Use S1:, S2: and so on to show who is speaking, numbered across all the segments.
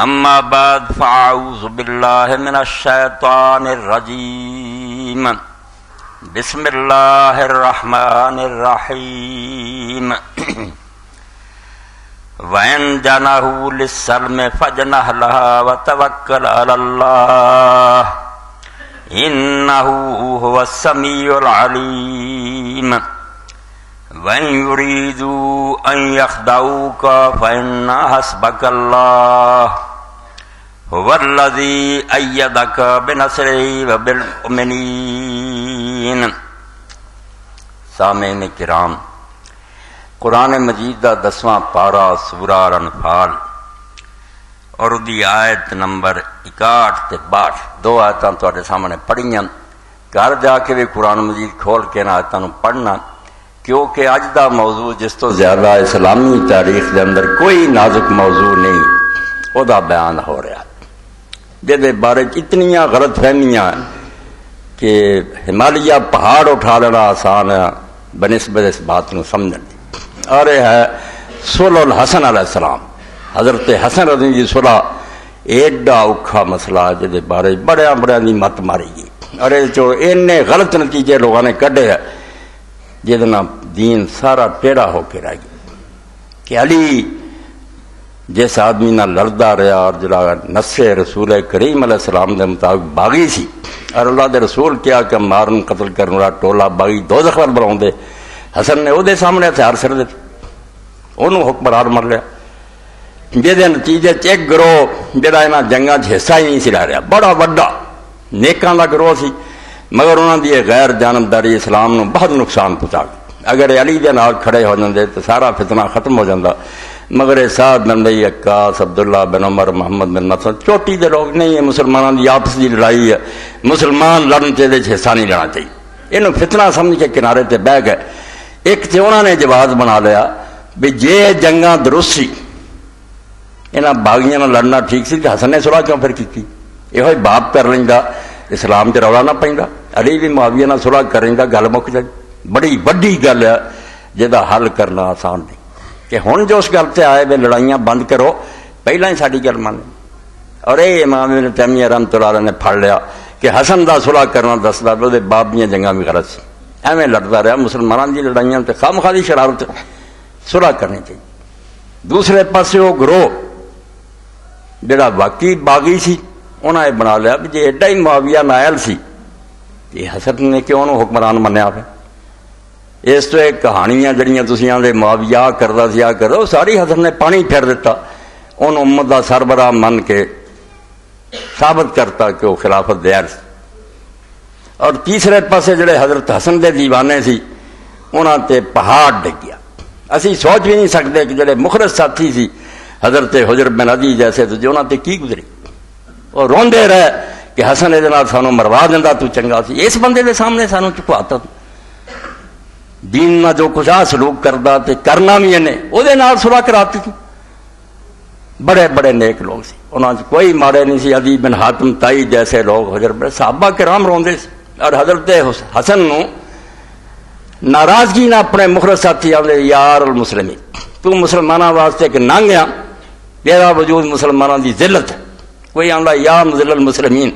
S1: اما بعد فاعوذ باللہ من الشیطان الرجیم بسم اللہ الرحمن الرحیم وَإِن جَنَحُوا لِلسَّلْمِ فَاجْنَحْ لَهَا وَتَوَكَّلْ عَلَى اللَّهِ إِنَّهُ هُوَ السَّمِيعُ الْعَلِيمُ وَإِن يُرِيدُوا أَن يَخْدَعُوكَ فَإِنَّ حَسْبَكَ اللَّهُ هُوَ الَّذِي أَيَّدَكَ بِنَصْرِهِ وَبِالْمُؤْمِنِينَ۔ سامعین کرام، قرآن مجید دا 10واں پارا سورہ الانفال اور دی آیت نمبر 61 تے 62 دو آیتاں تواڈے سامنے پڑھیاں۔ گھر جا کے بھی قرآن مجید کھول کے نہ آیتاں نوں پڑھنا، کیونکہ اج دا موضوع جس تو زیادہ اسلامی تاریخ دے اندر کوئی نازک موضوع نہیں او دا بیان ہو رہا، جہدے بارے اتنیاں غلط فہمیاں کہ ہمالیہ پہاڑ اٹھا لینا آسان ہے بنسبت اس بات نوں سمجھن دی۔ اور یہ ہے صلح الحسن علیہ السلام، حضرت حسن رضی اللہ عنہ صلح ایڈا اوکھا مسئلہ جہدے بارے بڑے دی مت ماری گئی، اور اینے غلط نتیجے لوگوں نے کڈے ہے جہاں دین سارا ٹیڑھا ہو کے رہ گیا کہ علی جس آدمی نہ لڑتا رہا اور جڑا نسے رسول کریم علیہ السلام دے مطابق باغی سی، اور اللہ دے رسول کیا کہ مارن قتل کرنے والا ٹولا باغی دوزخ ول بناؤ دے، حسن نے وہ سامنے ہتھیار سر دیتے، انہوں حکمران مر لیا، جہد نتیجے ایک گروہ جہاں یہاں جنگاں حصہ ہی نہیں سی لے رہا، بڑا وڈا نیکاں دا گروہ سی، مگر انہوں دی غیر جانبداری اسلام نو بہت نقصان پہنچا گئی۔ اگر علی دے نال کھڑے ہو جاندے تو سارا فتنہ ختم ہو جاندہ، مگر سعد بن ابی وقاص، عبداللہ بن عمر، محمد بن مسعود چوٹی دے لوگ نہیں، مسلمانوں دی آپس دی لڑائی ہے، مسلمان لڑن چاہیے حصہ نہیں لینا چاہیے، انہوں فتنہ سمجھ کے کنارے تے بہ گئے۔ ایک تے انہوں نے جواز بنا لیا بھی جے جنگاں درست سی، انہاں باغیاں نال لڑنا ٹھیک سی، حسن نے صلح کیوں پھر کی؟ یہ باپ کر لیندا، اسلام چ رولا نہ پیندا، علی بھی معاویہ نال صلح کر لیندا، گل مک جائے۔ بڑی وڈی گل ہے جہدا حل کرنا آسان نہیں، کہ ہن جو اس گل تے آئے بھی لڑائیاں بند کرو، پہلا ہی ساری گل مان، اور یہ امام ابن تیمیہ رحمۃ اللہ علیہ نے پھڑ لیا کہ حسن دا صلح کرنا دسدا وہ باپ دیاں جنگاں بھی غلط سی، ایویں لڑتا رہا، مسلمانوں کی لڑائیاں تے خامخواہ دی شرارت، صلح کرنی چاہیے۔ دوسرے پاسے وہ گروہ جڑا واقعی باغی سی، انہاں نے بنا لیا بھی جی ایڈا ہی معاویہ نائل سی، یہ حسن نے کیوں انہوں حکمران منیا پھر؟ اس تو ایک کہانیاں جڑیاں تسی آندے معاویہ کردا سی، کرو ساری حسن نے پانی پھیر دیتا، ان امت دا سربراہ من کے ثابت کرتا کہ وہ خلافت دیر سی۔ اور تیسرے پاسے جڑے حضرت حسن دے دیوانے سی، انہاں تے پہاڑ ڈگ گیا۔ اسی سوچ بھی نہیں سکتے کہ جڑے مخلص ساتھی سی حضرت حجر بن عدی جیسے، تو جو انہاں تے کی گزری، اور روندے رہے کہ حسن دے نال سانو مروا دیندا تو چنگا سی، اس بندے دے سامنے سانو چکواتا، دین نہ جو کچھ سلوک کردا تے کرنا بھی انہیں او دے نال صلح کراتی تھی۔ بڑے بڑے نیک لوگ سی، انہاں کوئی مارے نہیں سی، عدی بن حاتم تائی جیسے لوگ، حجر بن صحابہ کرام روندے سی، اور حضرت حسن نو ناراضگی نہ اپنے مخلص ساتھی آدھے یار المسلمین، تو مسلمانوں واسطے ایک ننگ آ، تیرا وجود مسلمانوں دی ذلت ہے، کوئی آندا یا مذل المسلمین،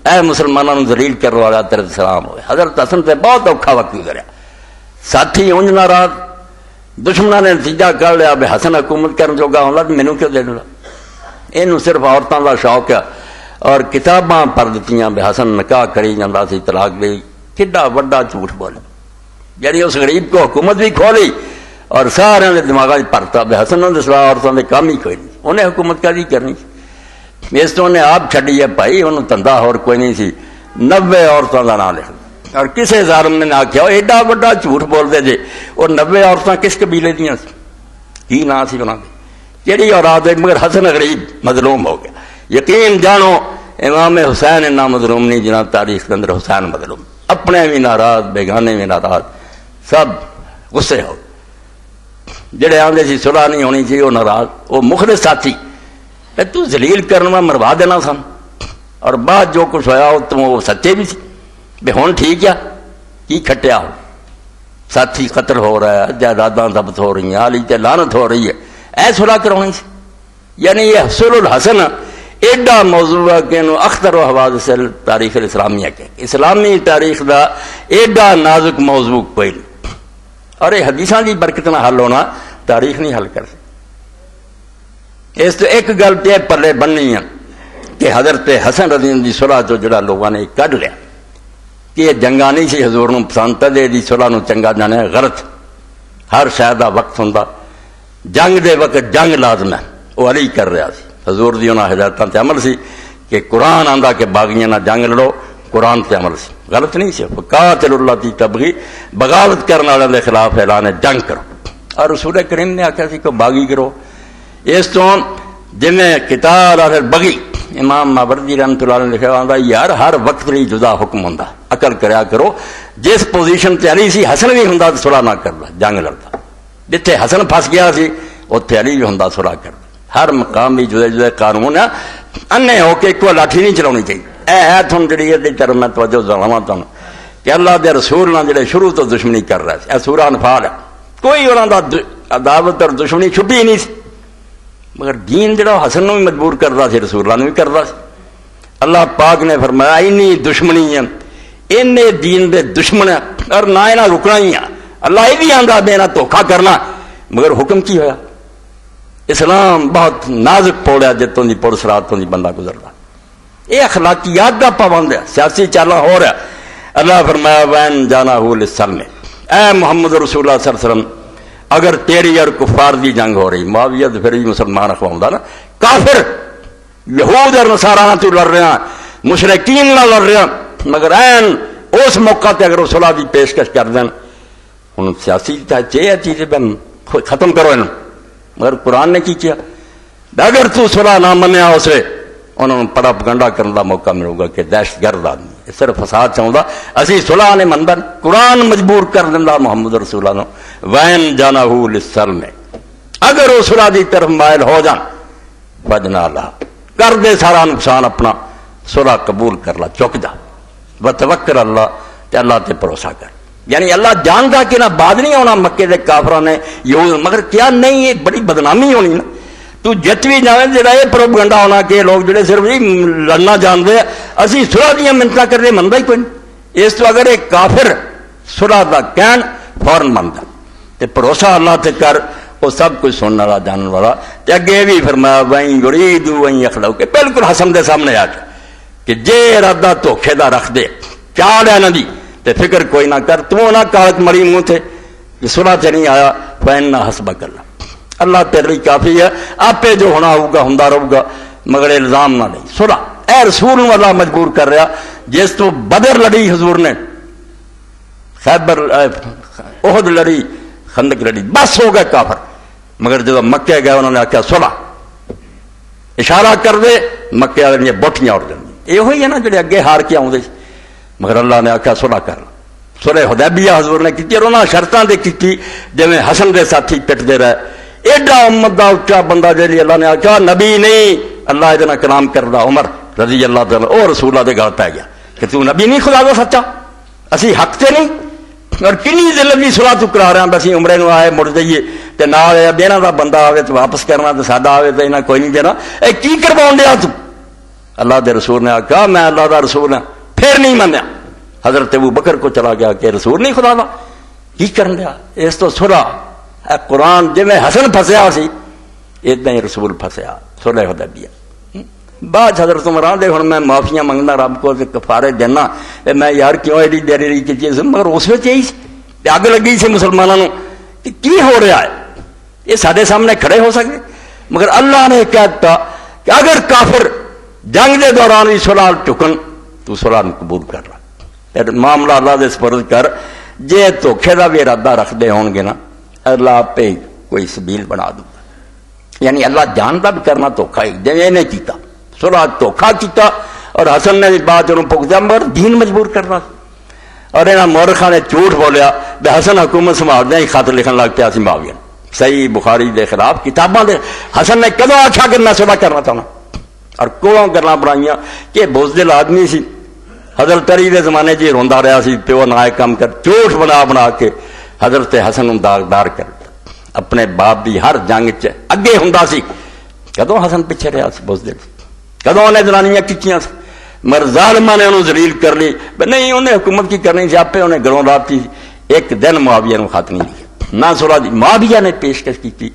S1: اے مسلمانوں نو ذلیل کرنے والا تیرے سلام ہوئے۔ حضرت حسن سے بہت اوکھا وقت گزریا، ساتھی اونج ناراض، دشمنوں نے نتیجہ کر لیا بھی حسن حکومت کرنے جوگا ہونا تو مینوں کیوں دے دینا، یہ صرف عورتوں کا شوق ہے، اور کتاباں پڑھ دیتیاں بھی حسن نکاح کری جاندہ سی، طلاق دی، کڈا وڈا جھوٹ بولے، یعنی اس غریب کو حکومت بھی کھولی اور سارے نے دماغ پرتا بھی حسن نے سوا عورتوں کے کام ہی کوئی نہیں، انہیں حکومت کا دی کرنی، اس تو انہیں آپ چھڈی ہے بھائی، انہوں دھندا اور کوئی نہیں سی، 90 عورتوں کا نام لکھ، اور کسے ظالم نے آخیا ایڈا وڈا جھوٹ بولتے جے، اور 90 عورتیں کس قبیلے دیاں سی، کی نام سی انہوں نے، کیڑی اولاد ہے، مگر حسن غریب مظلوم ہو گیا۔ یقین جانو امام حسین اتنا مظلوم نہیں جناب تاریخ کے اندر حسین مظلوم، اپنے بھی ناراض، بیگانے بھی ناراض، سب غصے ہو، جڑے آندے سی صلح نہیں ہونی چاہیے وہ ناراض، وہ مخلص ساتھی تو ذلیل کرنا مروا دینا سن، اور بعد جو کچھ ہوا وہ سچے بھی سی بے ہون ٹھیک ہے، کی کھٹیا ہو، ساتھی قتل ہو رہا ہے، جائیداداں ضبط ہو رہی ہیں، علی تے لعنت ہو رہی ہے، اے صلح کرونی سی، یعنی یہ حصول الحسن ایڈا موضوع ہے کہ انہوں اختر و حوادث تاریخ الاسلامیہ کے اسلامی تاریخ دا ایڈا نازک موضوع کوئی نہیں. اور یہ حدیثاں دی برکت نہ حل ہونا تاریخ نہیں حل کر سکتی. اس تو ایک گل تے پلے بننی ہے کہ حضرت حسن رضی اللہ دی صلح جو جڑا لوگوں نے کڈ لیا کہ یہ جنگا نہیں سی حضور نوں پسند تے دی صلح نوں چنگا جانے غلط. ہر شے دا وقت ہوندا، جنگ دے وقت جنگ لازم ہے، وہ علی کر رہا سی. حضور دی انہاں ہدایتاں تے عمل سی کہ قرآن آندا کہ باغیاں نہ جنگ لڑو، قرآن تے عمل سی، غلط نہیں سی. قاتل اللاتی تبغی، بغاوت کرنے والے دے خلاف اعلان جنگ کرو. اور رسول کریم نے آخیا سی کہ باغی کرو. اس تو جویں قتال اور بغی امام ماوردی رحمۃ اللہ نے لکھا ہوندا یار ہر وقت ਲਈ جدا حکم ہوندا، عقل کریا کرو. جس پوزیشن تے علی سی حسن بھی ہوندا تے صلح نہ کردا، جنگ لڑدا. جتھے حسن پھس گیا سی اوتھے علی بھی ہوندا صلح کردا. ہر مقام بھی جدے جدے قانون ہے، انے ہو کے ایک لاٹھی نہیں چلاونی چاہیے. اے ہے تھن جڑی یہ طرف میں توجہ دلاواں تھن کہ اللہ دے رسول نال جڑے شروع تو دشمنی کر رہے تھے، اے سورہ انفال ہے، کوئی انہاں دا عداوت اور دشمنی چھپی نہیں سی. مگر دین جڑا حسن نو بھی مجبور کردا سی، رسول اللہ نو بھی کردا سی. اللہ پاک نے فرمایا اینی دشمنی ہے، اینے دین دے دشمن ہے اور نہ انہاں رکنا ہی ہے. اللہ یہ بھی آندا بے نہ دھوکھا کرنا، مگر حکم کی ہویا؟ اسلام بہت نازک پوڑیا جتوں دی پڑ سراتوں دی بندہ گزردا. یہ اخلاقیات دا پابند ہے، سیاسی چالاں ہو رہا. اللہ فرمایا وین جانا ہو للسلم، اے محمد رسول اللہ صلی اللہ علیہ وسلم اگر تیری اور کفار دی جنگ ہو رہی، معاویہ پھر بھی مسلمان اخواؤں نا، کافر یہود اور نصارہ تو لڑ رہے ہیں، مشرکین نہ لڑ رہے ہیں، مگر این اس موقع تے اگر صلح دی پیشکش کر دیں ان سیاسی چاہیے چیزیں بن ختم کرو انہوں. مگر قرآن نے کی کیا؟ اگر تو صلح نہ منیا اسے انہوں نے پروپیگنڈا کرنے کا موقع ملے گا کہ دہشت گرد آدمی صرف فساد چاہتا. اسی صلح نے مندا، قرآن مجبور کر دینا محمد رسول اللہ وین جانا ہو للسلم، اگر وہ صلح دی طرف مائل ہو جان فجنا لا کر دے سارا نقصان اپنا، صلح قبول کر لا، چک جا وتوکل اللہ تے اللہ تے بھروسہ کر. یعنی اللہ جانتا کہ نہ بعد نہیں ہونا مکے دے کافراں نے یہود، مگر کیا نہیں یہ بڑی بدنامی ہونی نا. تو جت بھی جاوے جڑا یہ پروپیگنڈا ہونا کہ لوگ جڑے صرف لڑنا جانتے ہیں اسی صلح دیا منتاں کرتے منتا ہی کوئی نہیں. اس تو اگر ایک کافر صلح دا کہن فوراً منتا تے بھروسہ اللہ تے کر، وہ سب کچھ سننے والا جاننے والا. تے اگے بھی فرمایا وہیں یریدو وہیں یخلو، کہ بالکل حسن دے سامنے آ کے کہ جے ارادہ دھوکھے دا رکھ دے چال ہے نہ دی تے فکر کوئی نہ کر، تو نہ کالک مری منہ تھے کہ صلح چ نہیں آیا فإن حسبک اللہ، اللہ تیرے لیے کافی ہے، آپے جو ہونا ہوگا ہوندا رہے گا، مگر الزام نہ نہیں. صلح اے رسول اللہ مجبور کر رہا جس تو بدر لڑی حضور نے، خیبر احد لڑی، خندق لڑی، بس ہو گئے کافر. مگر جب مکے گئے انہوں نے آخیا صلح، اشارہ کر دے مکے والے نے بوٹیاں اڑ جاندی. یہ ہوئی ہے نا جڑے اگے ہار کے آؤندے، مگر اللہ نے آخیا صلح کر. صلح حدیبیہ حضور نے کی اور انہاں شرطاں دے کی جویں حسن دے ساتھی پٹدے رہے. ایڈا امت دا اچا بندہ جی اللہ نے آخیا نبی نہیں، اللہ یہ کلام کردا عمر رضی اللہ تعالی او رسول اللہ دے گل پی گیا کہ تو نبی نہیں خدا دا سچا، اسی حق تے نہیں. اور کنی ذلت صلح تو کرا رہے ہیں بس عمرے نو آئے مڑ جائیے تے نال بینا دا بندہ آوے تو واپس کرنا تے ساڈا آوے تے انہاں کوئی نہیں دینا. اے کی کرواؤں دیا تو؟ اللہ دے رسول نے آخیا میں اللہ دا رسول ہاں، پھر نہیں منیا. حضرت ابو بکر کو چلا گیا کہ رسول نہیں خدا دا، کی کرن دیا؟ اس تو صلح قرآن جی حسن پھسیا سی اتنا ہی رسول پھسیا. صلح حدیبیہ بعد حضرت عمر دے ہن میں معافیاں منگنا رب کو کفارے دینا، میں یار کیوں ایڈی دیری رہی کی چیز، مگر اس وچ یہی اگ لگی سی مسلمانوں کہ کی ہو رہا ہے، یہ سارے سامنے کھڑے ہو سکتے. مگر اللہ نے کہتا کہ اگر کافر جنگ دے دوران بھی صلح چکن تو صلح قبول کر رہا، معاملہ اللہ دے سپرد کر. جے دھوکھے دا بھی ارادہ رکھتے ہون گے نا اللہ آپ پہ کوئی سبیل بنا دوں گا. یعنی اللہ جانتا بھی کرنا دھوکھا ہی جی نے کیتا، صلح دھوکھا کیتا اور حسن نے بھی بات انہوں پک دیا، مگر دین مجبور کرنا. اور انہاں مورخاں نے جھوٹ بولیا کہ حسن حکومت سنبھالدے ہی خط لکھن لگ پیا سی معاویہ، صحیح بخاری دے خلاف کتاباں دے. حسن نے کدوں آکھا کہ میں صلح کرنا چاہنا، اور کوڑوں گلاں بنائیاں کہ بزدل آدمی سی. حضرت علی دے زمانے جی روندا رہا سی پیو نہ کام کر، جھوٹ بنا بنا کے حضرت حسن داغدار کر اپنے باپ دی ہر جنگ چ اگے ہوندا سی کدوں حسن پیچھے رہا سی بزدل کدوں انہیں جنانیاں کیتیاں سی مگر ظالماں نے انہوں ذلیل کر لی نہیں انہیں حکومت کی کرنی سی آپ انہیں گھروں رات کی ایک دن معاویہ نے خط نہیں لکھا نہ صلح دی معاویہ نے پیشکش کی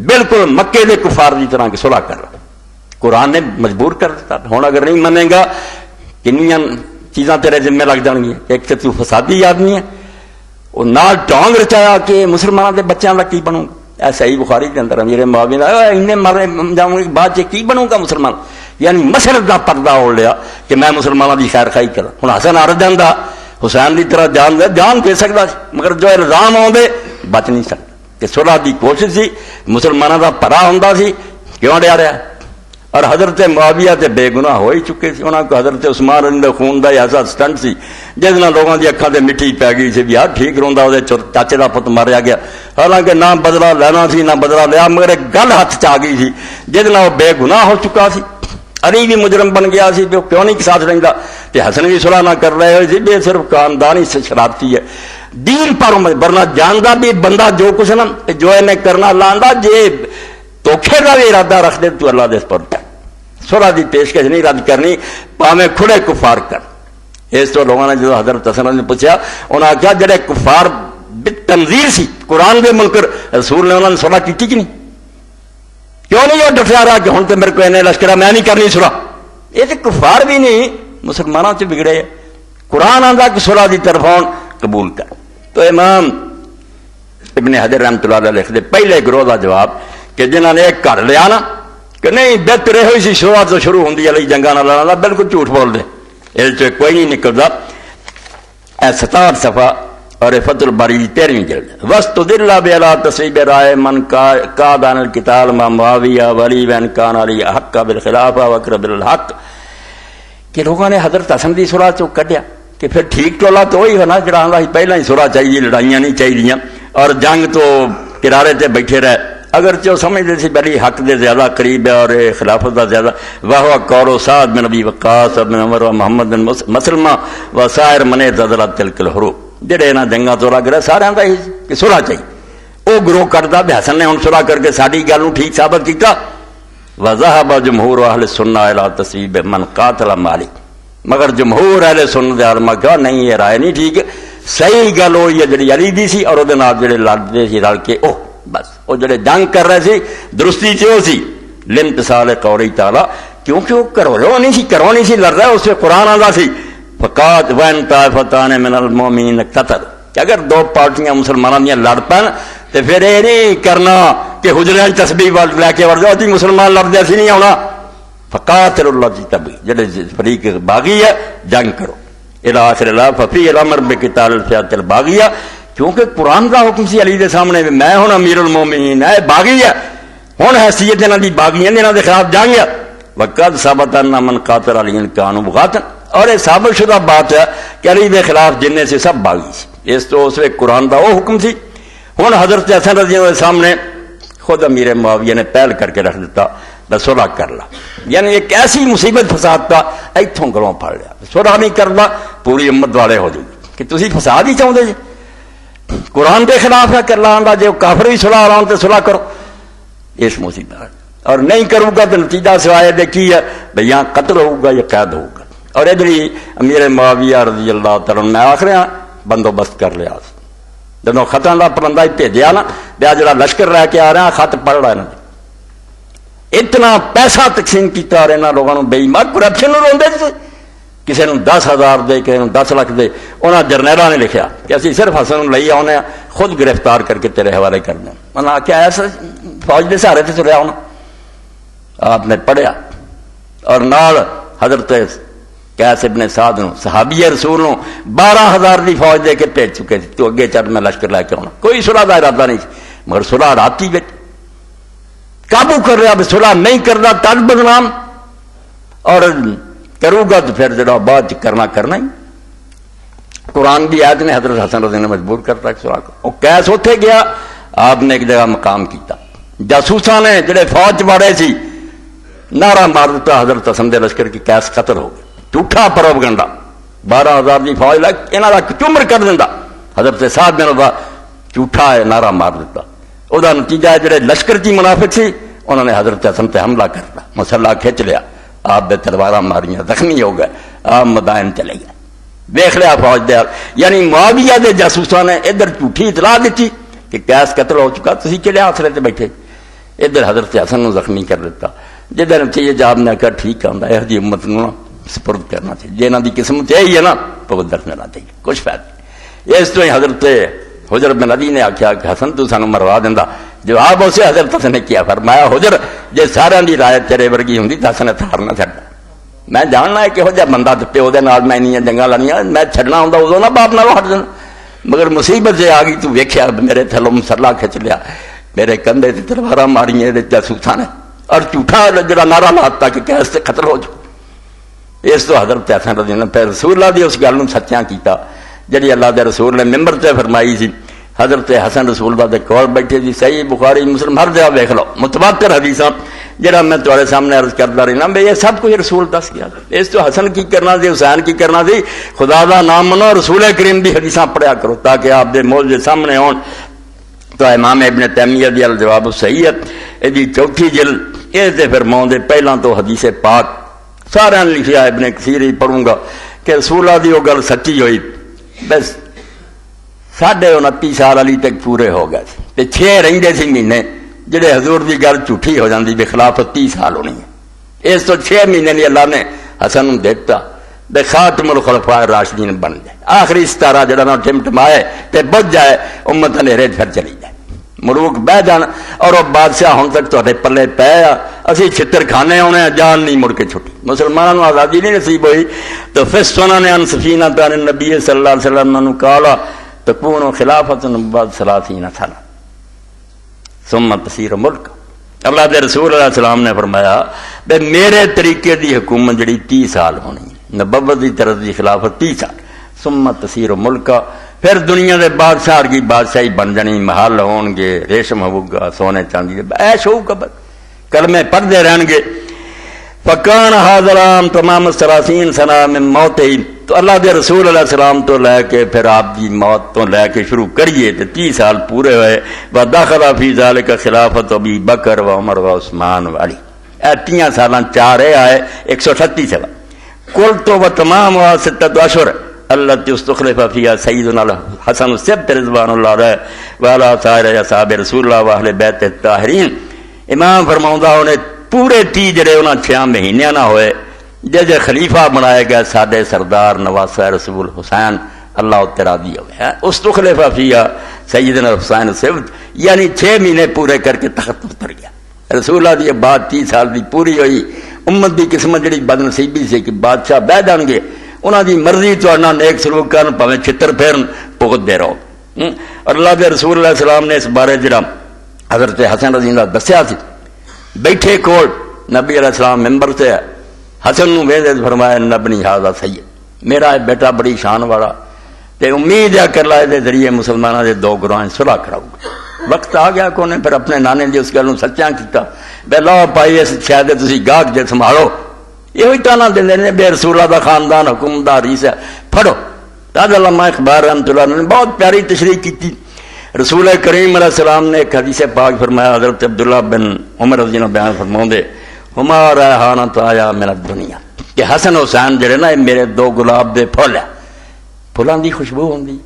S1: بالکل مکے دے کفار دی طرح کی صلح کر رہا قرآن نے مجبور کر دیتا ہوں اگر نہیں منے گا کنیاں چیزاں تیرے ذمہ لگ جان گیا ایک تو فسادی آدمی ہے وہ نال ٹانگ رچایا کہ مسلمانوں کے بچوں کا کی بنوں گا ایسا ہی بخاری کے اندر میرے معاویہ انہیں مارے جاؤں گے بعد کی بنوں گا مسلمان یعنی مسرت کا پردہ اوڑھ لیا کہ میں مسلمانوں کی خیر خائی کرا ہوں حسن عرض دا حسین کی طرح جان دے سکتا مگر جو الزام آدھے بچ نہیں سکتا کہ صلح کی کوشش سی مسلمانوں کا بھلا ہوں سی کیوں ڈیا رہا اور حضرت معاویہ تے بے گناہ ہو ہی چکے سی انہوں کو حضرت عثمان رضی خون کا ایسا سٹنٹ سی جس نال لوگوں کی اکھاں تے مٹی پی گئی سی بھی یار ٹھیک روندا وہ چاچے کا پت ماریا گیا حالانکہ نہ بدلا لینا سی نہ بدلا لیا مگر ایک گل ہاتھ چ آ گئی سی جس نال وہ بے گناہ ہو چکا سی علی بھی مجرم بن گیا سی وہ کیوں نہیں ساتھ رہندا تے حسن بھی صلح نہ کر رہے ہوئے سی بے صرف خاندانی سے شرارتی ہے دین پر ورنہ جاندا بھی بندہ جو کچھ نا جو انہیں کرنا لاندا جے دھوکھے کا بھی ارادہ رکھ دے تو اللہ دے پر صلح دی پیشکش نہیں رد کرنی پاویں کھڑے کفار کر اس تو لوگوں نے جو حضرت حسن نے پوچھا انہوں نے کہا جڑے کفار تنظیر سی قرآن دے منکر رسول نے انہوں نے صلح کی کہ نہیں کیوں نہیں وہ ڈٹیا رہا کہ ہوں تو میرے کو انہیں لشکر میں نہیں کرنی صلح یہ تو کفار بھی نہیں مسلمانوں سے بگڑے قرآن آندا کہ صلح دی طرف قبول کر تو امام ابن حجر رحمۃ اللہ علیہ لکھ دے پہلے گروہ کا جواب کہ جنہوں نے ایک گھر لیا نا کہ نہیں بہتر ہوئی سی شروعات تو شروع ہوتی ہے جنگا نہ لڑنا بالکل جھوٹ بول دے یہ کوئی نہیں نکلتا 67 صفحہ اور فتح الباری 13ویں جلد وسط دل بلا تصویب رائے من کا دان القتال ما معاویہ ولی بن کان علی حق بالخلافہ وکر بالحق کہ لوگوں نے حضرت حسن کی صلح چو کڈیا کہ پھر ٹھیک ٹولا تو وہی ہونا جڑا آندا سی پہلا ہی صلح چاہیے لڑائیاں نہیں چاہیے اور جنگ تو کنارے تے بیٹھے رہے اگر جو سمجھتے سی بلی حق دے زیادہ قریب ہے اور خلافت دا زیادہ واہ قول سعد بن ابی وقاص بن عمر و محمد بن مسلمہ و سائر من زدرت تلک الحروب جڑے انہاں جنگاں تو لگ رہے سارے دا ہی کہ صلح چاہیے وہ گروہ کردا بھی حسن نے ہن صلح کر کے ساری گل نوں ٹھیک ثابت کیتا وذهب جمهور اہل السنہ الی تصویب من قاتل مالک مگر جمہور اہل سنت علماء کہا نہیں یہ رائے نہیں ٹھیک صحیح گل ہوئی ہے جڑی علی دی سی اور وہ جڑے لڑتے سی رل کے بس وہ جڑے جنگ کر رہے سی درستی چ سی لامتصال قولی تعالی کیونکہ وہ کرو نہیں سی لڑ رہا اس سے قرآن آتا سی فقات وین طائفتان من المؤمنین قتل کہ اگر دو پارٹیاں مسلمانوں دیا لڑ پن تو پھر یہ نہیں کرنا کہ حجرے تسبیح لے کے وڑ جاؤ جی مسلمان لڑتے اسی نہیں آنا فقاتل اللہ جی تبھی جڑے فریق باغی ہے جنگ کرو الى آخر اللہ ففی الامر بقتال الفئات الباغیہ کیونکہ قرآن کا حکم سی علی دے سامنے میں ہوں امیر المومنین ہے باغی ہے ہوں حیثیت انہاں دی باغی ہیں انہاں دے خلاف جنگ ہے وقد ثبت ان من قاتل علی کانوا بغاتا اور یہ ثابت شدہ بات ہے کہ علی دے خلاف جننے سے سب باغی سی اس تو اس وقت قرآن کا وہ حکم سی ہوں حضرت حسن رضی اللہ عنہ سامنے خود امیر معاویہ نے پہل کر کے رکھ دیتا بس صلح کر لا یعنی ایک ایسی مصیبت فساد کا اتوں گلوں پڑ لیا صلح نہیں کرنا پوری امت والے ہو جائے کہ تسی فساد ہی چاہتے جی قرآن کے خلاف ہے کر لا جی کافر بھی صلح آرام تو صلح کرو اس مصیبت اور نہیں کروں گا تو نتیجہ سوائے دیکھی ہے بھائی یہاں قتل ہوگا یا قید ہوگا اور ادھر ہی امیر معاویہ رضی اللہ تعالیٰ میں آخر بندوبست کر لیا جب خطاں کا پرندہ بھیجا نا بیا جڑا لشکر رہ کے آ رہا خط پڑھ رہا ہے اتنا پیسہ تقسیم کیتا اور انہوں لوگوں بے ایمان کرپشن روندے تھے کسی نے 10,000 دے کسی نے 10 لاکھ دے انہوں جرنیلاں نے لکھا کہ اسی صرف حسن لئی آنے خود گرفتار کر کے تیرے حوالے کر دیں انہوں نے کیا ایسا فوج دے سہارے سے تریا ہونا آپ نے پڑھیا اور نال حضرت قیس ابن سعد صحابی رسول 12,000 کی فوج دے کے بھیج چکے تھے تو اگے چل میں لشکر لے کے آنا کوئی صلح کا ارادہ نہیں مگر صلح راتی بچ قابو کر رہا صلح نہیں کرنا تب بدنام اور کروں گا تو پھر جڑا بعد کرنا ہی قرآن بھی آیت نے حضرت حسن رضی نے مجبور کرتا صلح کو وہ قیس اتنے گیا آپ نے ایک جگہ مقام کیتا جاسوساں نے جڑے فوج چاڑے سی نعرہ مار دیتا حضرت حسن دے لشکر کی قیس قتل ہو گیا جھوٹا پروپیگنڈا 12,000 کی فوج لگ یہاں کا چمر کر دینا حضرت صاحب نے جھوٹا ہے نعرہ مار دیتا وہ نتیجہ ہے جڑے لشکر کی منافق سی انہوں نے حضرت حسن پہ حملہ کرتا، مسلح کھچ لیا، آپ دے تلواراں ماریاں، زخمی ہو گئے، آپ مدائن چلے گئے۔ دیکھ لیا فوج دے، یعنی معاویہ دے جاسوساں نے ادھر جھوٹھی اطلاع دیتی کہ قیس قتل ہو چکا، تسی کہڑے آسرے تے بیٹھے، ادھر حضرت حسن نو زخمی کر دیتا، جدھر نتیجے جاب نے کہا ٹھیک آندا ہے جی امت نو سپرد کرنا چاہیے، جنہاں دی قسمت یہی ہے نا پابند رکھنا چاہیے، کچھ فائدہ نہیں۔ اس تو ہی حضرت حجر بن علی نے آخیا کہ حسن تو سانو مروا دیندا، جواب اسے حضرت حسن نے کیا فرمایا، حجر جے سارا دی رائے تیرے ورگی ہوندی تے حسن تھار نہ چھڈ، میں جاننا ہے کہ ہو جا بندہ تے پیو دے نال میں نہیں جنگاں لڑیاں، میں چھڈنا ہوندا ادوں نہ باپ نال ہٹ جانا، مگر مصیبت سے آ گئی تو ویکھیا میرے تھلوں مسلح کھچ لیا، میرے کندھے تے تلواراں ماریاں دے جاسوساں نے، اور جھوٹا جڑا نعرہ لاتا کہ قیس تے قتل ہو جائے۔ اس تو حضرت حسن رضی اللہ پھر رسول اللہ دی اس گل نوں سچیاں کیتا جڑی اللہ دے رسول نے ممبر تے فرمائی سی۔ حضرت حسن رسول اللہ دے کول بیٹھے سی، صحیح بخاری مسلم ہر جگہ ویکھ لو متواتر حدیثاں، جڑا میں تمہارے سامنے عرض کرتا رہنا بھئی یہ سب کچھ رسول دس گیا۔ اس تو حسن کی کرنا سی، حسین کی کرنا سی، خدا دا نام منو، رسول کریم دی حدیثاں پڑھیا کرو تاکہ آپ دے معجزے سامنے ہون۔ تو امام ابن تیمیہ دی الجواب الصحیح ہے دی چوتھی جلد، اس دے پھر ماں دے پہلاں تو حدیث پاک سارے نے لکھیا، ابن کثیر ہی پڑھوں گا کہ رسول اللہ دی وہ گل سچی ہوئی، بس 29.5 سال علی تک پورے ہو گئے تے 6 رہندے سی مہینے جڑے حضور دی گل جھوٹھی ہو جاندی بے خلافت 30 سال ہونی ہے۔ اس تو 6 مہینے دی اللہ نے حسن نوں دیتا بے خاتم الخلفاء الراشدین بن جائے، آخری ستارہ جڑا نہ ٹمٹمائے تے بجھ جائے، امت اندھیرے پھر چلی جائے، ملوک بہ جان، اور وہ بادشاہ ہن تک تہاڈے پلے پے آ، اسی چھتر کھانے ہونے جان نہیں مڑ کے چھٹی، مسلمانوں آزادی نہیں نصیب ہوئی۔ تو فسونا نے ان سفینہ تان نبی صلی اللہ علیہ وسلم نے کہا تکون خلافت بعد 30 سال ثم تصیر ملک۔ اللہ دے رسول علیہ السلام نے فرمایا بے میرے طریقے دی حکومت جڑی 30 سال ہونی، نبوت دی طرف دی خلافت 30 سال، ثم تصیر ملک، پھر دنیا دے بادشاہ کی بادشاہی بن جانی، محل ہون گے، ریشم ہوگا، سونے چاندی ایش ہوگا، بس کلمے پڑھتے رہن گے۔ فکان حاضرام تمام 30 سنہ میں موت ہی، تو اللہ دے رسول علیہ السلام تو لے کے پھر آپ کی موت تو لے کے شروع کریے تو 30 سال پورے ہوئے۔ ودخل فی ذلک خلافت ابی بکر و عمر و عثمان والی، 30 سالاں 4 آئے 138 سال، کل تو وہ تمام ہوا 6 اشہر التی استخلف فیہا سیدنا الحسن السبت رضوان اللہ علیہ وعلی سائر اصحاب رسول اللہ واہل بیت الطاہرین۔ امام فرماؤں انہیں پورے 30 جڑے انہاں 6 مہینے نہ ہوئے جے خلیفہ بنائے گئے ساڈے سردار نواسہ رسول حسین اللہ راضی ہوئے، استخلف فیہا سیدنا حسین السبت، یعنی 6 مہینے پورے کر کے تخت اتر گیا۔ رسول اللہ دی بات 30 سال دی پوری ہوئی، امت دی قسمت جڑی بد نصیبی سے کہ بادشاہ بہ جان گے، انہاں دی مرضی تہاڈے نیک سلوک کرن پاویں چھتر پھیرن بھگت دے رہو۔ اللہ دے رسول علیہ السلام نے اس بارے جڑا حضرت حسن رضی اللہ دسیا سی، بیٹھے کول نبی علیہ السلام ممبر سے حسن نو ویندے فرمایا نبنی ھذا سید، میرا بیٹا بڑی شان والا تے امید ہے کہ اللہ دے ذریعے مسلماناں دے 2 گروہاں صلح کراؤ گا۔ وقت آ گیا کونے پھر اپنے نانے دی اس گل نوں سچیاں کیتا، بے لو پائی اس شاید تسی گاہک جے سنبھالو، یہ ہوئی تانا دیندے نے بے رسول اللہ دا خاندان حکومت دا ریس ہے پھڑو۔ تاج علامہ اقبال رحمۃ اللہ نے بہت پیاری تشریح کی۔ رسول کریم علیہ السلام نے ایک حدیث پاک فرمایا، حضرت عبداللہ بن عمر رضی اللہ بیان فرماؤندے ہما ریحانۃ آیا من الدنیا، کہ حسن حسین جڑے نا میرے 2 گلاب دے پھول ہیں، پھولاں دی خوشبو ہوندی،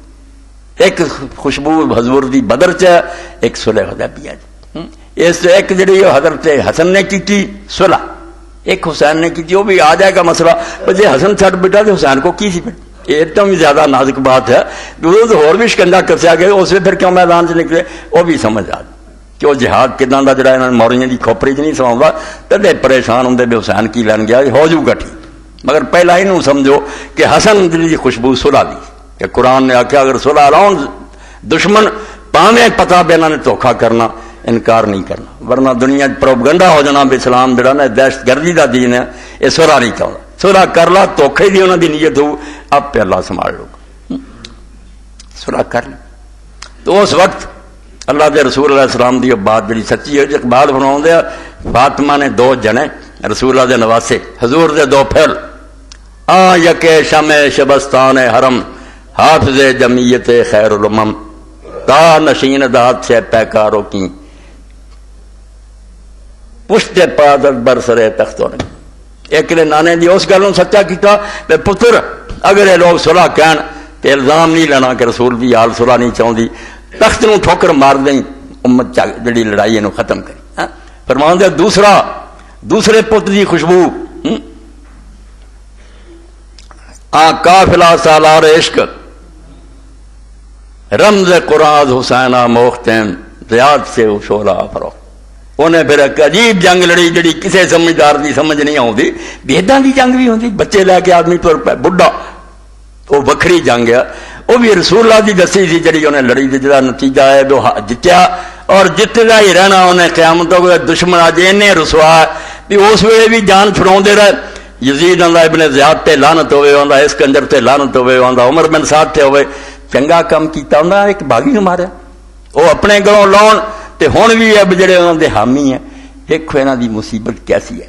S1: ایک خوشبو حضور دی بدر چ، ایک صلح حدیبیہ چ، اس ایک جڑی حضرت حسن نے کی صلح، ایک حسین نے کی، وہ بھی آ جائے گا مسئلہ، جی حسن چھٹ بیٹا تو حسین کو کی سی بیٹا، یہ تو بھی زیادہ نازک بات ہے، اور بھی شکنجہ کسیا گیا، اس میں پھر کیوں میدان سے نکلے وہ بھی سمجھ آ کہ وہ جہاد کداں دا جڑا انہاں موریاں دی کھوپڑی چ نہیں سواؤں کدے پریشان ہوندے بھی حسین کی لین گیا ہو جوں گا ٹھیک، مگر پہلا ہی نوں سمجھو کہ حسن دی خوشبو صلح دی، کہ قرآن نے آخیا اگر صلح لاؤں دشمن پاویں پتہ بھی انہاں نے دھوکھا کرنا انکار نہیں کرنا، ورنہ دنیا پروپگنڈا ہو جانا بھی اسلام جڑا نا دہشت گردی دا دین ہے، یہ صلح نہیں چاہتا، صلح کر لا، دھوکھے دی انہاں دی نیت ہو اب پہ اللہ سنبھال لو گا، صلح کر لی۔ تو اس وقت اللہ دے رسول علیہ السلام دی بات جڑی سچی ہے، اقبال فرماؤں دے فاطمہ نے 2 جنے رسول اللہ دے نواسے، حضور دے 2 پھل، آ یکے شمع شبستان حرم حافظ جمعیت خیر الامم، تا نشین داد سے پیکاروں کی پشت پادت برسرے تختوں نے ایک نے نانے دی اس گل سچا کیتا کہ پتر اگر یہ لوگ صلح کہن تے الزام نہیں لینا کہ رسول دی حال صلح نہیں چاہتی، تخت نو ٹھوکر مار دیں، امت جڑی لڑائی ہے ختم کری۔ فرماؤں دے دوسرے پت دی خوشبو قافلہ سالار عشق رمز قرآن حسینہ موختین زیاد سے شعلہ فروخت۔ انہیں پھر ایک عجیب جنگ لڑی جڑی کسی سمجھدار دی سمجھ نہیں آتی، بےداں دی جنگ بھی ہوتی، بچے لے کے آدمی تر پہ بڑھا، وہ وکری جنگ ہے، وہ بھی رسول اللہ دی دسی سی جڑی انہیں لڑی دی، جدا نتیجہ ہے وہ جتیا اور جتدا ہی رہنا انہیں قیامتوں کو دشمن آج انہیں رسوا بھی اس ویلے بھی جان چھڑاؤں دے رہے۔ یزید آندا ابن زیاد تے لعنت ہوئے، آندا اسکندر تے لعنت ہوئے، آندا عمر بن سعد تے ہوئے، چنگا کام کیتا آندا ایک باغی نوں ماریا، وہ اپنے گلوں لاؤن تے ہن بھی اب جڑے انہاں دے حامی ہیں، دیکھو انہاں دی مصیبت کیسی ہے،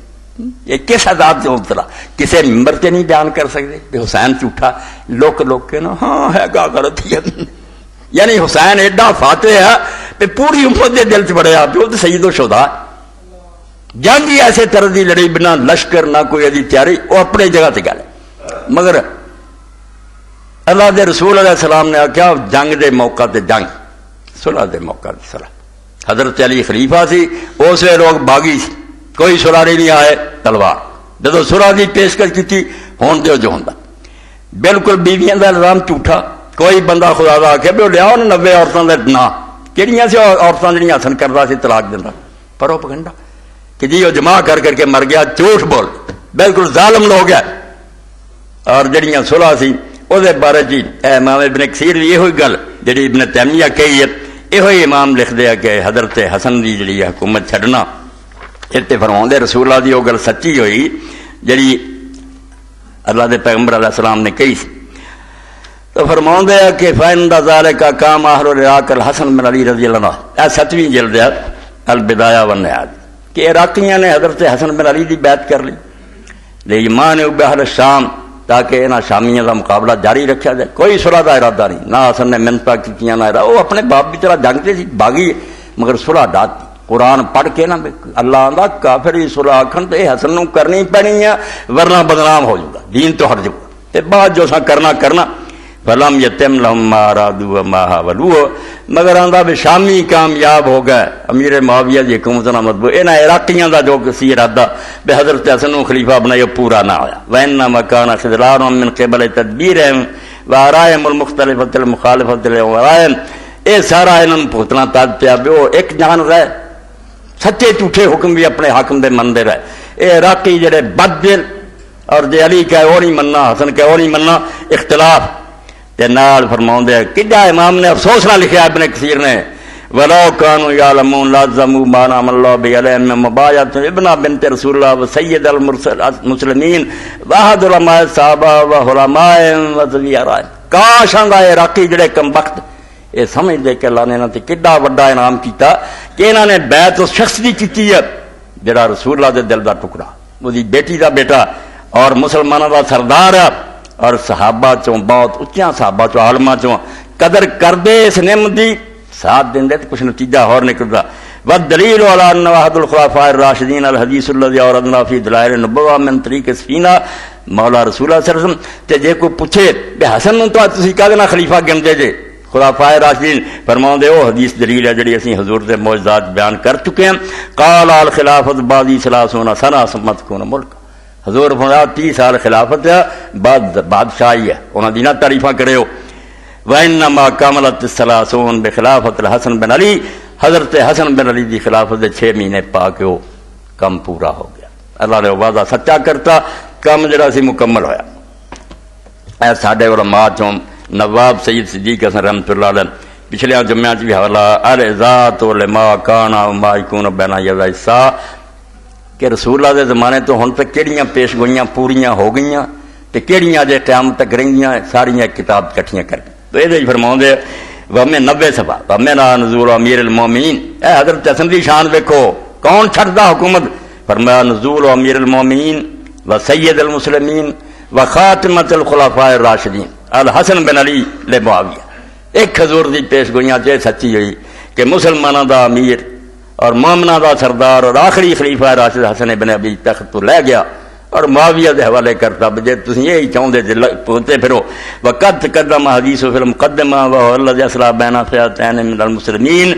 S1: یہ کس عذاب سے مبتلا، کسے ممبر تے نہیں بیان کر سکتے کہ حسین جھوٹا، لوک کے نا ہاں ہے گا غلط ہی ہے، یعنی حسین ایڈا فاتح ہے کہ پوری امت دے دل چ بڑھیا پیو تے سید الشہداء، جنگ ہی ایسے طرح دی لڑی بنا لشکر نہ کوئی ادی تیاری، وہ اپنے جگہ تے گل، مگر اللہ دے رسول علیہ السلام نے آخیا جنگ دے موقع تے جنگ، صلح دے موقع تے صلح۔ حضرت علی خلیفہ سی، اس ویلے لوگ باغی سی، کوئی صلح نہیں آئے تلوار، جدو صلح دی پیشکش کی ہون دیو جو ہوندا، بالکل بیویاں دا الزام جھوٹا، کوئی بندہ خدا دا آکھے بھی لیاؤ 90 عورتوں دے نا، کہڑیاں سی عورتوں جڑیاں حسن کردا سی طلاق دیندا، پروپگنڈا کہ جی وہ جمع کر کے مر گیا، جھوٹ بول، بالکل ظالم لوگ ہے۔ اور جڑیاں صلح سی وہ بارے جی امام ابن کثیر بھی یہ گل جڑی ابن تیمیہ کہی ہے، یہ امام لکھ دیا کہ حضرت حسن دی جڑی حکومت چھڈنا، اتنے فرماؤں دے رسول اللہ دی وہ گل سچی ہوئی جڑی اللہ دے پیغمبر علیہ السلام نے کہی سی، تو فرماؤں دے کہ فَإِنَّ ذَلِكَ كَانَ أَهْلُ الْعِرَاقِ الْحَسَنُ بن علی رضی اللہ عنہ، 7ویں جلد ہے البدایہ والنہایہ، کہ عراقیاں نے حضرت حسن بن علی دی بیعت کر لی لیمان بأہل الشام، تاکہ انہاں شامیوں کا مقابلہ جاری رکھا جائے، کوئی صلح کا ارادہ نہیں، نہ حسن نے منتیں کیتیاں نہ ارادہ، وہ اپنے باپ بھی طرح جنگتے سی، باغی مگر صلح ڈات قرآن پڑھ کے نہ اللہ آندا کافر ہی صلح آکھن تے حسن نوں کرنی پینی ہے ورنہ بدنام ہو جائے گا، دین تو ہٹ جائے گا، تے بعد جو سا کرنا فلم یتم لهم ما ارادوا وما حاولوا، مگر آندا بھی شامی کامیاب ہو گئے، امیر معاویہ دی حکومت نہ مطبوع، انہاں عراقیاں دا جو کسی ارادہ بے حضرت حسن نوں خلیفہ بنایا پورا نہ ہویا، وانما كان خذلان من قبل تدبیرهم وآرائهم المختلفة المخالفة لآرائهم، اے سارا انہاں بھگتنا تاج پیا وہ ایک جان رہے، سچے جھوٹے حکم بھی اپنے حاکم دے مندے رہے، اے عراقی جڑے بد دل اور جے علی کہے وہ نہیں مننا، حسن کہے وہ نہیں مننا، اختلاف تے نال فرماؤں دے کڈا امام نے افسوس نہ لکھیا ابن کثیر نے، ولو كانوا يعلمون لازموا ما نعم الله بعلم من مبايعة ابن بنت رسول الله وسيد المسلمين واحد علماء الصحابہ وعلماء وذوی رائے، کاش آندا عراقی جڑے کم وقت یہ سمجھ دے کہ اللہ نے انہاں تے کڈا بڑا انعام کیتا کہ انہاں نے بیعت اس شخص دی کیتی ہے جڑا رسول اللہ دے دل دا ٹکڑا، وہ دی بیٹی دا بیٹا اور مسلمانوں دا سردار ہے، اور صحابہ چوں بہت اچھا صحابہ چوں عالماں چوں قدر کر دے اس نعمت دی، ساتھ دیں دے تو کچھ نتیجہ اور نکلتا۔ والدلیل علی ان واحد الخلفاء الراشدین الحدیث الذی اوردنا فی دلائل النبوہ من طریق سفینہ مولا رسول اللہ صلی اللہ علیہ وسلم، تے جے کوئی پوچھے کہ حسن نوں تو تسی کہدے نا خلیفہ گندے جے خلفاء راشدین، فرماؤں دے وہ حدیث دلیل ہے جڑی اسی حضور دے معجزات بیان کر چکے ہیں، قال الخلافۃ بعدی 30 سنہ ثم تکون ملک، حضور فرمایا 30 سال خلافت ہے بعد بادشاہی ہے، انہاں دی نہ تعریفاں کرے ہو۔ وانما کملت 30 بخلافت الحسن بن علی، حضرت حسن بن علی دی خلافت 6 مہینے پا کے وہ کم پورا ہو گیا، اللہ نے وعدہ سچا کرتا، کم جڑا سی مکمل ہویا۔ اے ساڈے علماء چوں نواب سید صدیق حسن رحمۃ اللہ علیہ پچھلے جمعہ چ بھی حوالہ الذات لما کان وما یکون بین یدی الساعۃ، کہ رسول اللہ دے زمانے تو ہن تک کیڑیاں پیش گوئیاں پوریاں ہو گئیاں تے کیڑیاں جے قیامت تک رہندیاں، ساریاں کتاب کٹھیاں کر کے تو یہ فرماؤں دے وہمیں 90 صفحہ وَمِنْهَا نُزُولُ امیر المومنین، اے حضرت حسن دی شان دیکھو کون چھڑدا حکومت، فرمایا نزول امیر المومنین و سید المسلمین و خاتمۃ الخلفاء الراشدین الحسن بن علی لمعاویہ، ایک حضور دی پیش گوئیاں چ سچی ہوئی کہ مسلمانوں دا امیر اور مومنہ دا سردار اور آخری خلیفہ راشد حسن ابن ابی تخت تو لے گیا اور معاویہ دے حوالے کرتا جے تسی یہی چاہتے جے پوتے پھرو وقت تقدم حدیث فی المقدمہ وهو الذی اصلح بین فئتین من المسلمین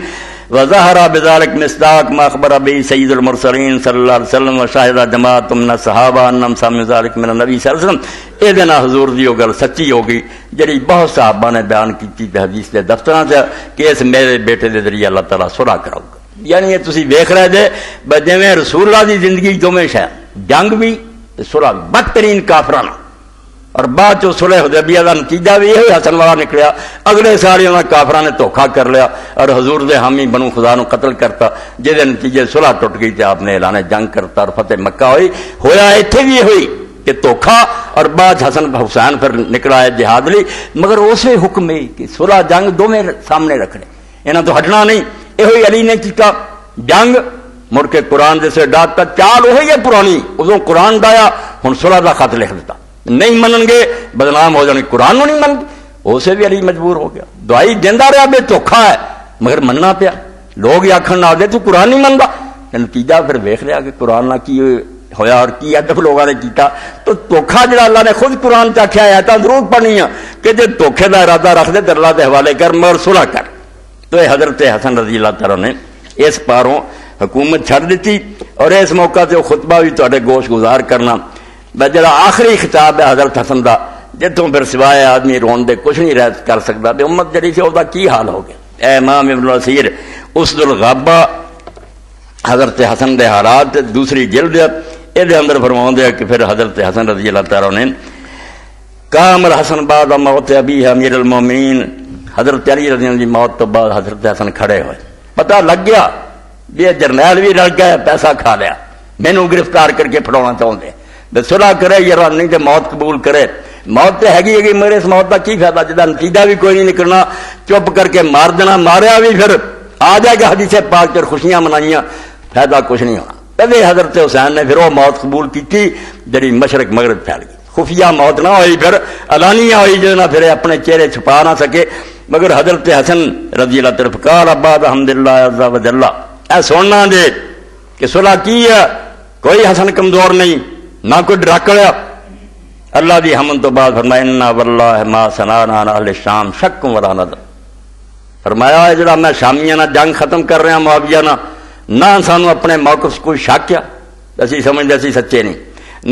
S1: وظہر بذلک مصداق ما اخبر به سید المرسلین صلی اللہ علیہ وسلم وشاہد جماعت من الصحابہ انہم سمعوا ذلک من النبی صلی اللہ علیہ وسلم. یہ دینا حضور دی گل سچی ہوگی جڑی بہت صحابہ نے بیان کی حدیث دے دفتراں سے کہ اس میرے بیٹے دے ذریعے اللہ تعالیٰ صلح کراؤ گا. یعنی یہ تسی ویکھ رہے جے جویں رسول اللہ دی زندگی دوویں شے جنگ بھی صلح بدترین کافرانہ اور بعد چ صلح حدیبیہ کا نتیجہ بھی یہ حسن والا نکلیا. اگلے سال انہاں کافراں نے دھوکھا کر لیا اور حضور دے حامی بنو خدا نو قتل کرتا جس دے نتیجے صلح ٹوٹ گئی تے آپ نے اعلان جنگ کرتا اور فتح مکہ ہوئی. ہویا ایتھے بھی ہوئی کہ دھوکھا اور بعد حسن حسین پھر نکلا ہے جہاد لی مگر اسے حکم ہے کہ صلح جنگ دونوں سامنے رکھنے انہاں تو ہٹنا نہیں. یہ علی نے کیتا جنگ مڑ کے قرآن جیسے ڈاکتا چال وہی ہے پرانی ادو قرآن ڈایا ہوں صلح کا خط لکھ دیتا نہیں منن گے بدنام ہو جانے قرآن نہیں من اسے بھی علی مجبور ہو گیا دعائی دینا رہا بے دھوکھا ہے مگر مننا پیا لوگ یہ آخر نہ دے تو قرآن نہیں منتا نتیجہ پھر ویخ لیا کہ قرآن نہ کی ہویا اور کی ادب لوگوں نے کیتا تو دھوکھا جڑا اللہ نے خود قرآن چاخیا ہے تو ضرور پڑھنی ہے کہ جی دھوکھے کا ارادہ رکھ دے تو اللہ کے حوالے کر مگر صلح کر. تو یہ حضرت حسن رضی اللہ تعالیٰ نے اس پاروں حکومت چھڑ دیتی اور اس موقع سے وہ خطبہ بھی تے گوش گزار کرنا جڑا آخری خطاب ہے حضرت حسن دا جتوں پھر سوائے آدمی رون دے کچھ نہیں رہ کر سکتا بھی امت جڑی سی وہ کی حال ہو گیا. اے امام ابن الاسیر اسد الغابہ حضرت حسن دے حالات دوسری جلد یہ اندر فرماؤں دے کہ پھر حضرت حسن رضی اللہ تعالیٰ نے کام الحسن بعد موت ابی امیر المومنین حضرت علی رضی اللہ کی موت تو بعد حضرت حسن کھڑے ہوئے پتہ لگ گیا یہ جرنیل بھی لڑ گیا پیسہ کھا لیا مینوں گرفتار کر کے پھڑانا چاہتے ہیں صلح کرے یا نہیں تو موت قبول کرے. موت تو ہے میرے اس موت کا کی فائدہ جدا نتیجہ بھی کوئی نہیں نکلنا چپ کر کے مار دینا ماریا بھی پھر آ جائے گا حدیث پاک کر خوشیاں منائیاں فائدہ کچھ نہیں ہونا. پہلے حضرت حسین نے پھر وہ موت قبول کی جی مشرق مغرب پھیل گئی خفیہ موت نہ ہوئی پھر علانیہ ہوئی جو نہ پھر اپنے چہرے چھپا نہ سکے مگر حضرت حسن رضی اللہ طرف قال عباد الحمدللہ عز و جل اے سننا دے کہ صلح کی ہے کوئی حسن کمزور نہیں نہ کوئی ڈراکڑا اللہ دی حمد تو بعد فرمایا انا واللہ ما سنانا اہل شام شک ولا نظر فرمایا ہے جڑا میں شامیاں نہ جنگ ختم کر رہا معاویہ نہ سانو اپنے موقف کوئی شک کیا اسی سمجھتے اسی سچے نہیں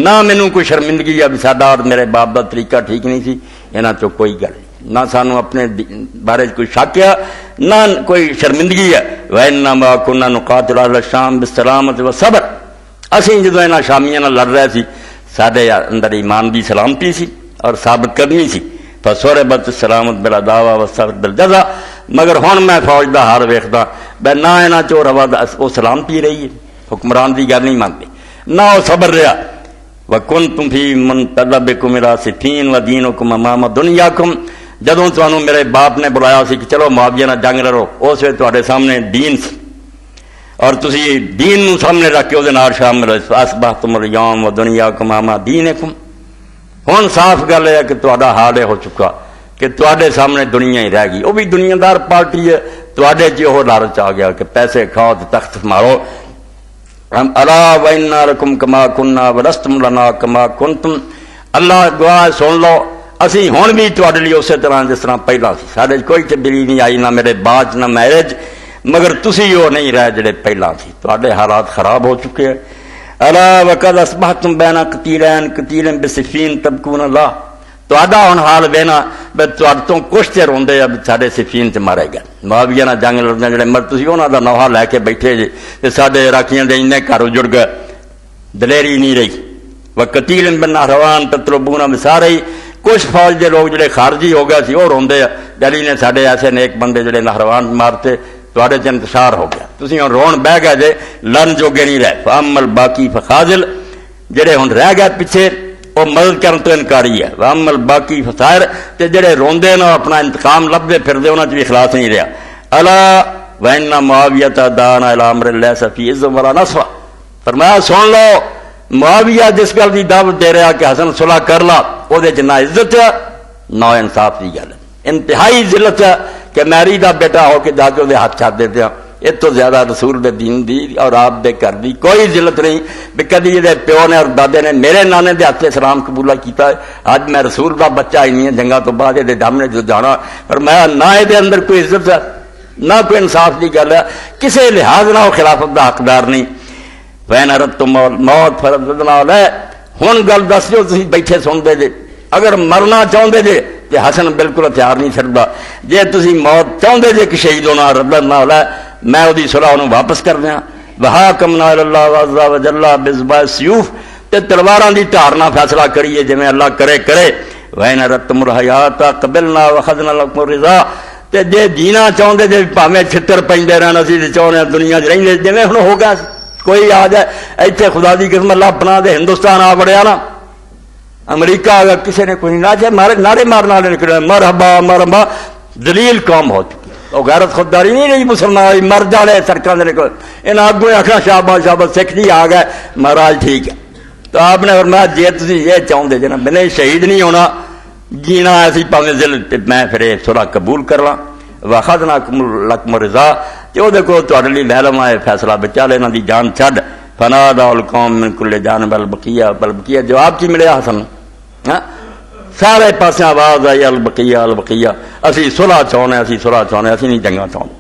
S1: نہ مینوں کوئی شرمندگی یا ساڈا اور میرے باپ دا طریقہ ٹھیک نہیں سی یہاں چ کوئی گل نہ سانو اپنے بارے کوئی شک ہے نہ کوئی شرمندگی ہے وَإِنَّمَا كُنَّا نُقَاتِلُ أَهْلَ الشَّامِ بِالسَّلَامَةِ وَالصَّبْرِ اسی جدوں انہاں شامیاں نال لڑ رہے سی ساڈے اندر ایمان دی سلامتی سی اور ثابت قدمی سی فَصُرِبَتِ السَّلَامَةُ بِالْعَدَاوَةِ وَالصَّبْرِ بِالْجَزَاءِ مگر ہن میں فوج دا حال ویکھدا بے نہ انہاں چوں روا او سلامتی رہی ہے حکمران دی گل نہیں مانتے نہ او صبر رہا وَكُنْتُمْ فِي مُنْتَدَبِكُمْ إِلَىٰ صِفِّينَ وَدِينُكُمْ أَمَامَ دُنْيَاكُمْ جدوں تانوں میرے باپ نے بلایا سی کہ چلو معاویہ نال جنگ لڑو اس ویلے تواڈے سامنے دین سی اور تسی دین نو سامنے رکھ کے وہ نال شامل ہوئے اصبحتم اليوم ودنیاکم اما دینکم ہن صاف گل ہے کہ تہاڈا حال ہو چکا کہ تواڈے سامنے دنیا ہی رہ گئی وہ بھی دنیا دار پارٹی ہے تواڈے چ وہ لالچ آ گیا کہ پیسے کھاؤ تے تخت مارو الا وإنا لکم کما کنا ولستم لنا کما کنتم اللہ گواہ سن لو اسی ہن بھی تواڈے لیے اسی طرح جس طرح پہلا سی ساڈے کوئی تبدیلی نہیں آئی نہ میرے بعد نہ میرج مگر تسی وہ نہیں رہے جڑے پہلا سی تواڈے حالات خراب ہو چکے ہیں الا وقد اصبحتم بین قتیل بصفین تبکون اللہ تواڈا ہن حال وینا بے تواڈ تو کچھ تے روندے اب ساڈے صفین تے مارے گئے معاویہ نال جنگ لڑنے جڑے مر تسی انہاں دا نوحہ لے کے بیٹھے جے تے ساڈے عراقیاں دے انے گھر اجڑ گئے دلیری نہیں رہی وقتیل بن نہروان تطلبون مسارئی کچھ فوج دے لوگ جڑے خارجی ہو گئے سی وہ روندے علی نے ساڈے ایسے نیک بندے جڑے نہروان مارتے تواڈے چ انتشار ہو گیا تسی ہن رون بہ گئے جے لڑن جوگے نہیں رہے فامل باقی فخاذل جڑے ہن رہ گئے پیچھے وہ مدد کرن تو انکاری ہے وامل باقی فسائر تے جڑے روندے نہ اپنا انتقام لبدے پھردے انہاں چ بھی اخلاص نہیں رہا الا وان معاویہ دان الی امر لیس فی عز ولا نصر فرمایا سن لو معاویہ جس گل دی دعوت دے رہا کہ حسن صلح کر لا او دے چ نہ عزت ہے نہ انصاف دی گل انتہائی ذلت ہے کہ میری دا بیٹا ہو کے جا کے وہ ہاتھ چھڈ دیتے ہیں اس تو زیادہ رسول دے دین دی اور آپ دے گھر دی کوئی ذلت نہیں بھی کدی یہ پیو نے اور دادے نے میرے نانے دے ہاتھ اسلام قبولہ کیتا ہے، اج میں رسول دا بچہ ہی نہیں ہے، جنگا تو بعد یہ دم نے جو جانا، پر میں نہ یہ اندر کوئی عزت ہے نہ کوئی انصاف کی گل ہے، کسی لحاظ نہ وہ خلافت دا حقدار نہیں۔ وین اردتم موت فرضنا علیہ، ہن گل دس جو تسی بیٹھے سنتے جے، اگر مرنا چاہتے جے کہ حسن بالکل ہتھیار نہیں چھڑدا، جے تسی موت چاہتے جے کہ شہید ہونا رضنا علیہ، میں وہی صلح انہوں واپس کر دیا۔ وحاکمنا اللہ عز وجل بذبح السیوف، تے تلواراں دی ٹھارنا فیصلہ کریے جویں اللہ کرے کرے۔ وین اردتم الحیات قبلنا واخذنا لکم الرضا، تے جے جینا چاہتے جے بھاویں چھتر پیندے رہنا سی تے چاہنے دنیا چ رہندے جویں ہن ہو گیا، کوئی آ جائے ایتھے خدا دی قسم اللہ اپنا دے ہندوستان آ بڑیا نا، امریکہ اگر کسی نے کوئی نہ چاہے مارے نعرے مارنا نکلے مرحبا مرحبا، دلیل قوم ہو چکی، وہ غیرت خودداری نہیں رہی مسلمان، مر جانے سڑکوں سے نکل، ان آگوں آخر شاباش شاباش سکھ جی آ گئے مہاراج ٹھیک ہے۔ تو آپ نے فرمایا جی تھی یہ چاہتے جی نا میں شہید نہیں ہونا جینا ایسی پاویں دل میں پھر صلح قبول کر لاں۔ واخذنا لکم الرضا، کہ وہ دیکھو تہاڈے لئی لے لواں فیصلہ بچا لے، انہاں دی جان چھڈ۔ فنادى القوم من كل جانب البقیہ، البقیہ جواب کی ملیا حسن، سارے پاسے آواز آئی البقیہ البقیہ، اسی صلح چاہنے اسی صلح چاہنے اسی نہیں جنگا چاہنے۔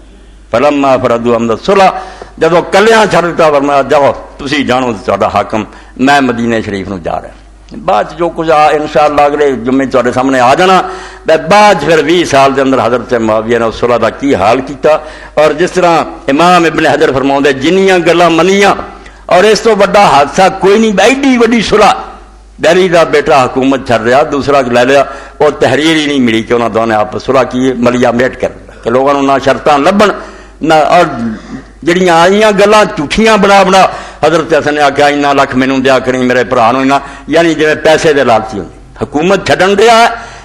S1: فلما فرضوا امر الصلح، جب کلیاں چھڈ دتا فرمایا جاؤ تسی جانو تہاڈا حاکم، میں مدینہ شریف نو جا رہا۔ بعد جو کچھ انشاءاللہ اگلے جمعے تہاڈے سامنے آ جانا، بعد پھر 20 سال دے اندر حضرت معاویہ نے اس صلح دا کی حال کیتا، اور جس طرح امام ابن حجر فرماؤندے جنیاں گلاں منیاں اور اس تو بڑا حادثہ کوئی نہیں، ایڈی وڈی صلح، دہلی دا بیٹا حکومت چھڑ رہا، دوسرا لے لیا، وہ تحریر ہی نہیں ملی کہ انہوں نے دونوں آپ صلح کی، ملیا میٹ کر کہ لوگوں نہ شرطاں لبن نہ، اور جڑیاں آئیاں گلاں جھوٹیاں بنا بنا حضرت حسن نے آخیا اینا لکھ مینوں دیا کریں میرے بھرا نوں، یعنی جی پیسے دے لالچی ہوندے، حکومت چھڈن دیا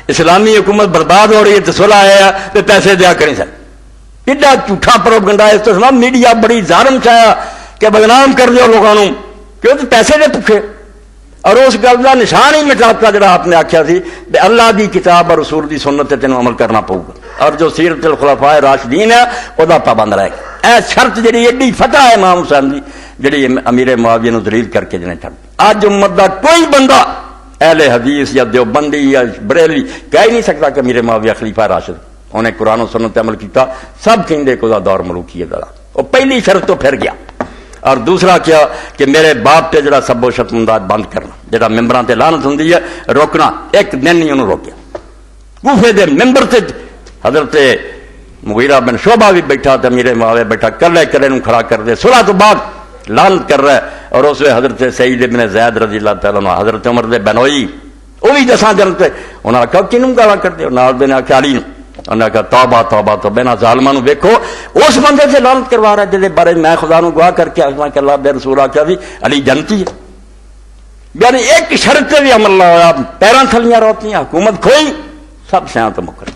S1: اسلامی حکومت برباد ہو رہی ہے تو صلح آیا تو پیسے دیا کریں سر، ایڈا جھوٹا پروپیگنڈا اس تو سنا میڈیا بڑی ظالم چاہیا کہ بدنام کر دیو لوگوں کیوں تو پیسے دے بھوکے، اور اس گل کا نشان ہی مٹاتا جڑا آپ نے آخیا سی کہ اللہ دی کتاب اور رسول دی سنت تے تینوں عمل کرنا پਊ گا، اور جو سیرت الخلفاء راشدین ہے وہ پابند رہے گا۔ اے شرط جڑی ایڈی فتح ہے امام حسین دی جڑی امیر معاویہ نو ذلیل کر کے جنہیں چھڈ، اج امت دا کوئی بندہ اہل حدیث یا دیوبندی یا بریلوی کہہ ہی نہیں سکتا کہ امیر معاویہ خلیفہ راشد، انہیں قرآن و سنت عمل کیتا، سب کہندے کہ دا دور ملوکیت دا، وہ پہلی شرط تو پھر گیا۔ اور دوسرا کیا کہ میرے باپ تے جڑا سب و شتمداد بند کرنا، جڑا ممبراں تے لعنت ہوندی ہے روکنا، ایک دن نہیں انہوں روکیا۔ کوفے دے ممبر تے حضرت مغیرہ بن شعبہ بھی بیٹھا تے امیر معاویہ بیٹھا، کلے کلے نوں کھڑا کر دے، صلح تو بعد لعنت کر رہا ہے، اور اس وقت حضرت سعید بن زید رضی اللہ تعالیٰ عنہ، حضرت عمر دے بنوئی، وہ بھی دساں جنت تے، انہاں نے کہا کنوں گالاں کر دے، نال دے نے آخیا علی نوں، انہوں نے کہا توبہ توبہ توبہ، نہ ظالماں نوں ویکھو اس بندے سے لعنت کروا رہا ہے جس بارے میں خدا نوں گواہ کر کے آخنا کہ اللہ دے رسول آخیا سی علی جنتی ہے، یعنی ایک شرط بھی عمل نہ ہویا، پیراں تھلیاں روتیاں، حکومت کھوئی، سب سیاں تو مکر۔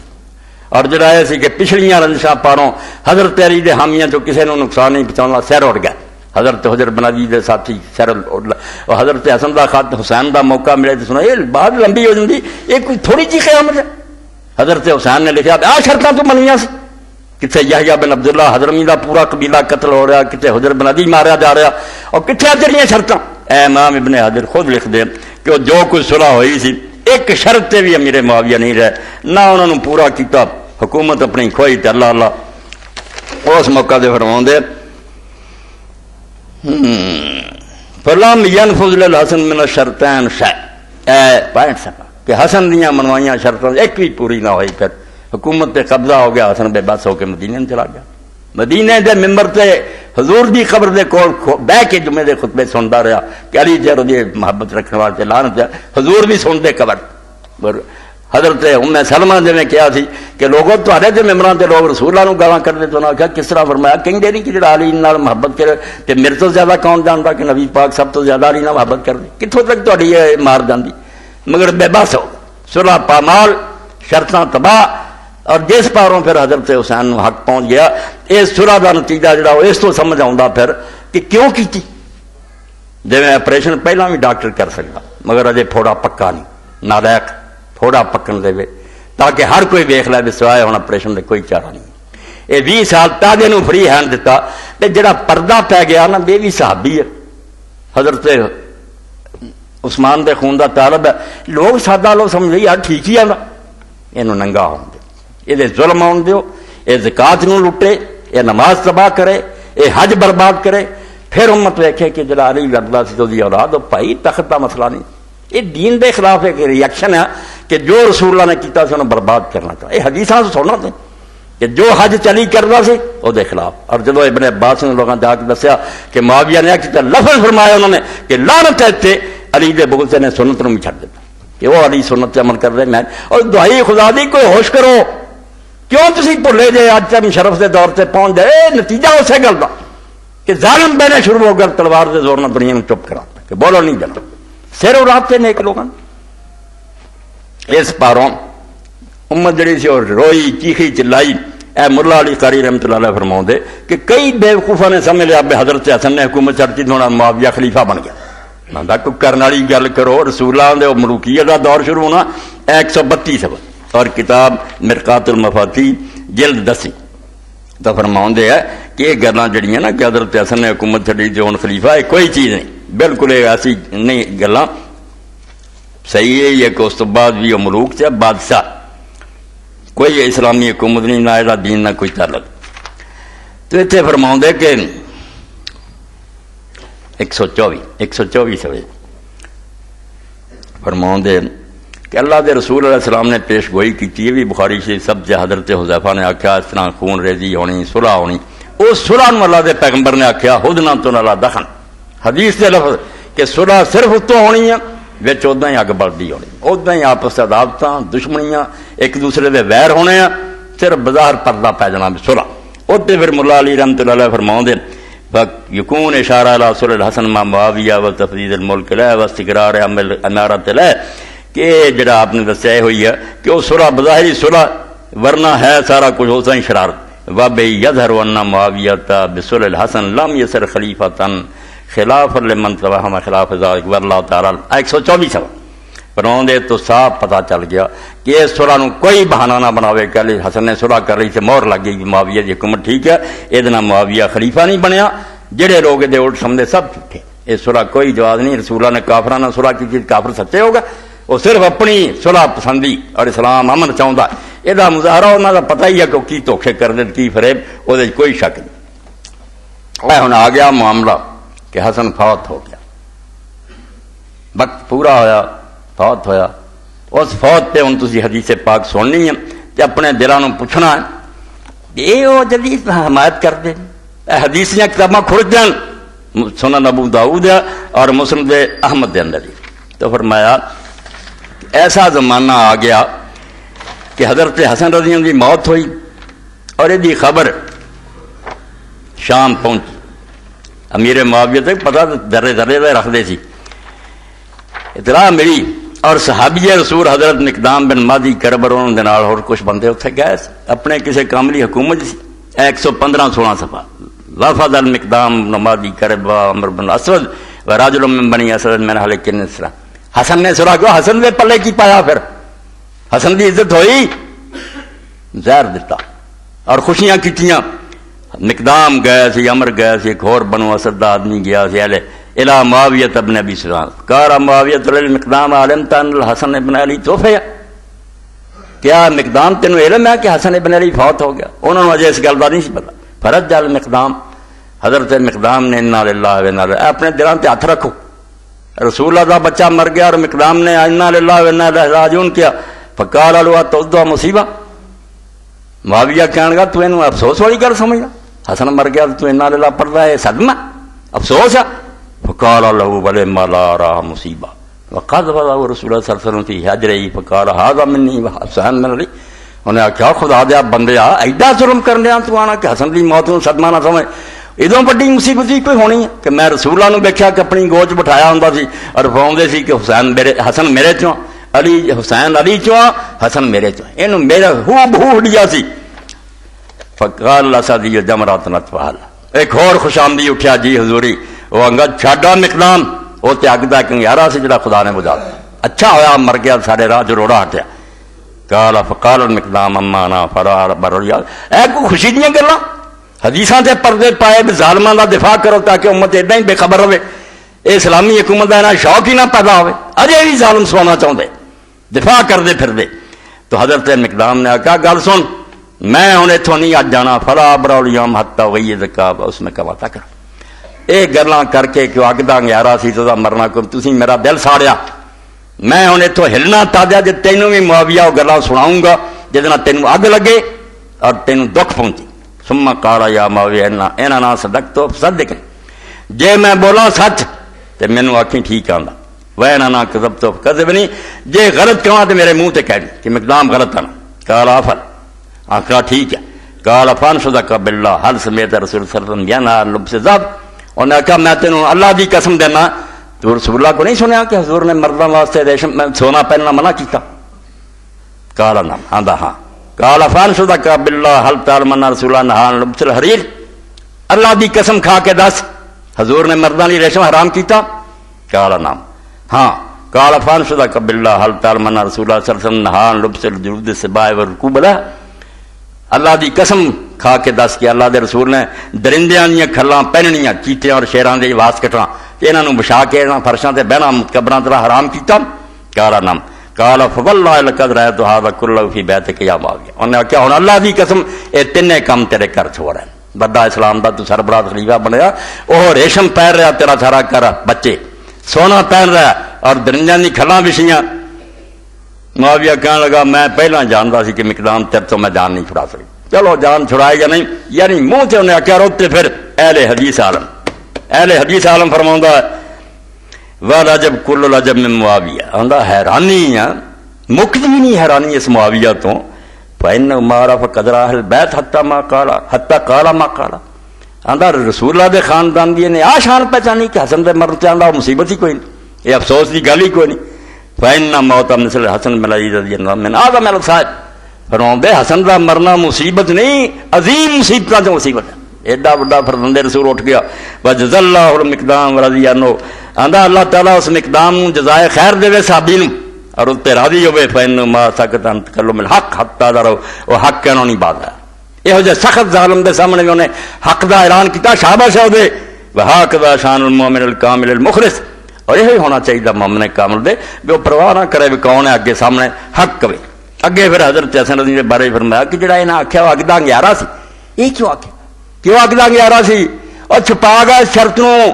S1: اور جڑا یہ سی کہ پچھلیاں رنجشاں پاروں حضرت علی دے حامیاں جو کسی نوں نقصان نہیں پہنچاؤنا سر اڑ گئے، حضرت حجر بن علی دے ساتھی سر اڑ، اور حضرت حسن دا خط حسین دا موقع ملے تو سنا یہ بات لمبی ہو جاتی، یہ کوئی تھوڑی جی قیامت ہے۔ حضرت حسین نے لکھا آ شرطاں تو منیاں سی، کتنے یحییٰ بن عبداللہ حضرمی دا پورا قبیلہ قتل ہو رہا، کتنے حجر بن علی ماریا جا رہا، اور کتنے جڑیاں شرطاں، اے امام ابن حجر خود لکھ دے کہ جو کچھ صلح ہوئی سی ایک شرط تے بھی امیر معاویہ نہیں رہے، نہ انہوں نے پورا کیتا، حکومت اپنی کھوئی تے اللہ اللہ اس موقع دے فرماؤں دے فلم ينفذ للحسن من الشرطین شیء، اے پوائنٹ سکا کہ حسن دیاں منوائیاں شرطیں ایک بھی پوری نہ ہوئی، پھر حکومت تے قبضہ ہو گیا، حسن بے بس ہو کے مدینے میں چلا گیا، مدینے دے ممبر تے حضور دی قبر دے کول بہ کے جمعے دے خطبے سندا رہا کہ علی جڑو دی محبت رکھنے والے لعنت ہے، حضور بھی سن دے قبر۔ حضرت ام سلمہ نے کہا سی کہ لوگوں تہاڈے تے ممبراں تے لوگ رسولاں نوں گالاں کردے، تو انہاں کہا کس طرح فرمایا کہندے نہیں کہ جڑا علی نال محبت کرے تے میرے تو زیادہ کون جاندا کہ نبی پاک سب تو زیادہ علی نال محبت کردے، کتھوں تک تہاڈی یہ مار جاندی، مگر بے بس ہو، صلح پامال، شرطاں تباہ، اور جس پاروں پھر حضرت حسین نو حق پہنچ گیا، اس صلح دا نتیجہ جڑا اس تو سمجھ آوندا پھر کہ کیوں کیتی، جویں آپریشن پہلاں بھی ڈاکٹر کر سکدا مگر اجے پھوڑا پکا نہیں، نالائق پھوڑا پکن دے تاکہ ہر کوئی ویکھ لے بھی سوائے ہن آپریشن دے کوئی چارہ نہیں، یہ 20 سال پیادے نو فری ہینڈ دیتا تے جڑا پردہ پی گیا نا یہ بھی صحابی ہے، حضرت عثمان دے خون دا طالب ہے. لوگ سادہ لوگ سمجھ یار ٹھیک ہی ہے نا، یہ ننگا ہون دے، یہ ظلم آن دیو، یہ زکات نو لٹے، یہ نماز تباہ کرے، یہ حج برباد کرے. پھر امت ویکھے کہ جڑا علی لڑدا سی تو دی اولاد بھائی تخت دا مسئلہ نہیں، یہ دین دے خلاف ایک ریئیکشن ہے کہ جو رسول اللہ نے کیتا سی انہوں برباد کرنا چاہیے. یہ حدیثاں سے سننا تھے کہ جو حج چلی کرنا سی وہ دے خلاف. اور جدو ابن عباس نے لوگوں جا کے دسیا کہ معاویہ نے کیتا، لفظ فرمایا انہوں نے کہ لعنت ہے تے علی دے بغض نے سنت نو بھی چھڈ دیتا کہ وہ علی سنت تے عمل کر رہے. میں اور دعائی خدا دی کوئی ہوش کرو، کیوں تسی بھلے جے اج تک مشرف دے دور تے پہنچ گئے؟ نتیجہ اسے گل دا کہ ظالم بہنے شروع ہو گئے تلوار دے زور نہ دنیا میں چپ کرا کہ بولو نہیں جانا، سر اڑاتے نیک لوگوں. اس پاروں امت جڑی سی اور روئی چیخی چلائی. اے ملا علی قاری رحمۃ اللہ علیہ فرماؤں دے کہ کئی بیوقوفوں نے سمجھ لیا بے حضرت حسن نے حکومت چڑھتی تو معاویہ خلیفہ بن گیا. میں کرنے والی گل کرو، رسول اللہ دے ملوکیت کا دور شروع ہونا 132 صفحہ اور کتاب مرقات المفاتیح جلد 10 تو فرماؤں دے ہے کہ یہ گلاں جڑیاں نا کہ حضرت حسن نے حکومت چڑھی تو ہن خلیفہ ہے، کوئی چیز نہیں، بالکل ایسی نہیں گلاں. صحیح ہے یہ کہ اس تو بعد بھی وہ ملوک سے بادشاہ، کوئی اسلامی حکومت نہیں، نہ ایڈا دین نہ کوئی تعلق. تو اتنے فرماؤں دے کہ 124 سوے فرماؤں دے کہ اللہ دے رسول علیہ السلام نے پیش گوئی کی یہ بھی بخاری شریف سب سے حضرت حذیفہ نے آکھیا اس طرح خون ریزی ہونی، صلح ہونی. اس صلح نو اللہ دے پیغمبر نے آکھیا ہدنہ تو نہ دخن، حدیث دے لفظ کہ صلح صرف اتوں ہونی ہے وچ ادا ہی اگ بلدی ہونی، ادا ہی آپس عداوتاں دشمنیاں ایک دوسرے دے ویر ہونے ہیں، صرف بظاہر پردہ پی جانا صلح. اتنے پھر ملا علی رحمۃ اللہ علیہ فرماؤں دے یکون اشارہ علی صلح الحسن مع معاویہ و تفویض الملک لہ و استقرار امارت لہ کہ جڑا آپ نے دسیا ہوئی ہے کہ وہ صلح بظاہری صلح ورنہ ہے سارا کچھ ہوتا ہی شرارت. وب یظہر ان معاویہ بصلح الحسن لم یصر خلیفۃ خلاف لمن توہم خلاف ذلک واللہ تعالی. 124 فرماؤں دے تو صاف پتہ چل گیا کہ اس صلح نو کوئی بہانہ نہ بناوے کہ علی حسن نے صلح کر رہی سے مہر لگ گئی کہ معاویہ دی حکومت ٹھیک ہے، یہ معاویہ خلیفہ نہیں بنیا. جڑے لوگ دے الٹ سمجھے سب جھوٹے. اس صلح کوئی جواز نہیں. رسول اللہ نے کافرانہ صلح کی چیز کافر سچے ہوگا، وہ صرف اپنی صلح پسندی اور اسلام امن چاہتا. یہ مظاہرہ انہوں کا پتہ ہی ہے کہ کی دھوکھے کر دے کی فریب، وہ کوئی شک نہیں. ہوں آ گیا معاملہ کہ حسن فوت ہو گیا، وقت پورا ہویا فوت ہویا. اس فوت پہ ہوں تھی حدیث پاک سننی ہے تو اپنے دلوں پوچھنا ہے یہ وہ جدید حمایت کر دے. حدیث دیا کتاباں کھل جان، سنن ابو داؤد اور مسند احمد دے اندر. تو فرمایا ایسا زمانہ آ گیا کہ حضرت حسن رضی اللہ کی موت ہوئی اور یہ خبر شام پہنچی. امیر معاویہ تک پتہ درے درے دے رکھ دے سی. اطلاع ملی اور صحابی رسول حضرت مقدام بن مادی کربر انہوں نے نال اور کچھ بندے اتنے گئے اپنے کسی کاملی حکومت سی. 115-16 صفحہ وفد المقدام نمادی کرب عمر بن اسود و رجل من بنی اسد من اہل کنسرا. حسن نے صلح کیا، حسن دے پلے کی پایا، پھر حسن دی عزت ہوئی، زہر دیتا اور خوشیاں کیتیاں. مقدام گئے سی، عمر گئے سی، ایک اور بنو اسد دا آدمی گیا سی اہل الى معاویہ ابن ابی سفیان. قال معاویہ للمقدام علمت ان الحسن ابن علی توفی، کیا مقدام تینوں علم ہے کہ حسن ابن علی فوت ہو گیا؟ انہوں نے اجے اس گل کا نہیں سی پتا. فرج المقدام، حضرت مقدام نے انا للہ و انا الیہ، اپنے دلوں تے ہاتھ رکھو. رسول اللہ کا بچہ مر گیا اور مقدام نے انا للہ و انا الیہ راجعون کیا. فقال له توضع مصیبہ. معاویہ کہنے لگا تو اینوں افسوس والی گل سمجھدا، حسن مر گیا تو انا للہ پڑھ رہا ہے، صدمہ افسوس ہے. فقال له بل ما لا را مصیبہ وقد وضع رسول اللہ صلی اللہ علیہ وسلم فی حجرہ فقال هذا منی وحسن من علی. انہیں آخیا خدا دیا بندیا ایڈا ظلم کر لیا تو آنا کہ حسن کی موت کو صدمہ نہ سمجھ. ادوں بڑی مصیبت کوئی ہونی ہے کہ میں رسول اللہ ویکھیا کہ اپنی گوچ بٹھایا ہوں سی اور فرماؤندے سی کہ حسین میرے حسن میرے چوں، علی حسین علی چوں، حسن میرے چوں. یہ میرا ہو بہو ہڈیا سی. فقال لسدی جمرات نتفال. ایک اور خوش آمدی اٹھیا جی حضوری وہ انگد چھاڈا مقدام، وہ تے اگ دا کنگیارا سی جڑا خدا نے بجھا. اچھا ہویا مر گیا، سارے راہ چ روڑا ہٹیا. قال فقال المقدام اما انا فرار بریا اے کو خوشی دیاں گلاں حدیثاں تے پردے پائے بھی ظالماں دا دفاع کرو تاکہ امت اداں ہی بے خبر رہے. اے اسلامی حکومت دا شوق ہی نہ پیدا ہوئے. اجے بھی ظالم سونا چاہتے دفاع کردے پھردے. تو حضرت مقدام نے کہا گل سن میں ہن اتھوں نہیں اج جانا فلا برالیام حتی غید کا اس میں کوا تک اے گلاں کر کے کہ اگ دا انگیارا سی تو مرنا کو تسی میرا دل ساڑیا. میں ہن اتھوں ہلنا تادیا جے تینوں بھی معاویہ وہ گلاں سناؤں گا جے نال تینوں اگ لگے اور تینوں دکھ پہنچے. ثم قال یا معاویہ انا نا صدقت صدق جے میں بولاں سچ تے مینوں آکھیں ٹھیک آندا وینا نا کذبت کذب نہیں جے غلط کہاں تے میرے منہ تے کہہ کہ مقدام غلط ہے. قال افل آخرا ٹھیک ہے. قال فان صدق بالله هل سمعت رسول صلی اللہ علیہ وسلم ينهى عن لبس الذهب انہوں نے کہا میں تینوں اللہ دی قسم دینا تو رسول اللہ کو نہیں سنیا کہ حضور نے مردوں واسطے ریشم سونا پہننا منع کیتا. قال نعم آندا ہاں. قال فان صدق بالله هل تعلم ان رسول اللہ نهى عن لبس الحرير اللہ دی قسم کھا کے دس حضور نے مردوں لی ریشم حرام کیتا. قال نعم ہاں. قال فان صدق بالله هل تعلم ان رسول اللہ صلی اللہ علیہ وسلم نهى عن لبس الجلود السباع والركوب له اللہ دی قسم کھا کے دس کہ اللہ دے رسول نے درندیاں دیاں کھلاں پہننیاں چیٹیاں اور شیراں دے آواز کٹنا انہاں نوں بچھا کے انہاں فرشاں تے بہنا متکبراں طرح حرام کیتا. قال نعم. قال فوالله لقد رأيت هذا كله في بيتك يا معاویہ انہوں نے کہا ہن اللہ دی قسم اے تینے کم تیرے کر چھوڑا بڑا اسلام دا تو سربراہ خلیفہ بنیا وہ ریشم پہن رہا تیرا سارا کر بچے سونا پہن رہا اور درندیاں دی کھلاں بچھیاں. معاویہ کہنے لگا میں پہلا جانتا سی کہ مقدام تیرے تو میں جان نہیں چھڑا سکتا. چلو جان چھڑائے یا نہیں یعنی منہ سے انہیں کیا روتے پھر اہل حدیث عالم فرماؤں ہے وَرَجَبْ كُلُّ رَجَبْ مِن معاویہ آندا حیرانی ہے مکتی نہیں حیرانی اس معاویہ تو فَإِنَّهُ مَا عَرَفَ قَدْرَ أَهْلِ الْبَيْتِ حَتَّى قَالَ مَا قَالَ آندا رسول اللہ دے خاندان دی نے آشان پہچانی کہ حسن دے مرن تے آندا مصیبت ہی کوئی نہیں یہ افسوس دی گل ہی کوئی نہیں. فَإِنَّ مَوْتَ مِثْلِ حسن بن علی رضی اللہ عنہ من اعظم الصائب فرماندے حسن دا مرنا مصیبت نہیں عظیم مصیبتاں چ مصیبت ہے. ایڈا بڑا فرزند رسول اٹھ گیا وجزا اللہ المقدام رضی عنہ آندا اللہ تعالیٰ اس مقدام نوں جزائے خیر دے صحابی نوں اور اس تے راضی ہوئے فإنه ما سکت عن تکلم الحق حتى درو وہ حق کہنوں نہیں بات ہے. یہ جو سخت ظالم دے سامنے انہوں نے حق دا اعلان کیتا شاباش ہو دے وہکذا شان المؤمن الکامل المخلص اور یہی ہونا چاہیے مومن کامل دے جو پرواہ نہ کرے بھی کون ہے اگے سامنے حق کہے. اگے پھر حضرت حسن رضی اللہ بارے فرمایا کہ جڑا انہاں آکھیا اگ دا انگیارا سی یہ کیوں آکھیا کیوں اگ دا انگیارا سی اور چھپا گیا شرط نوں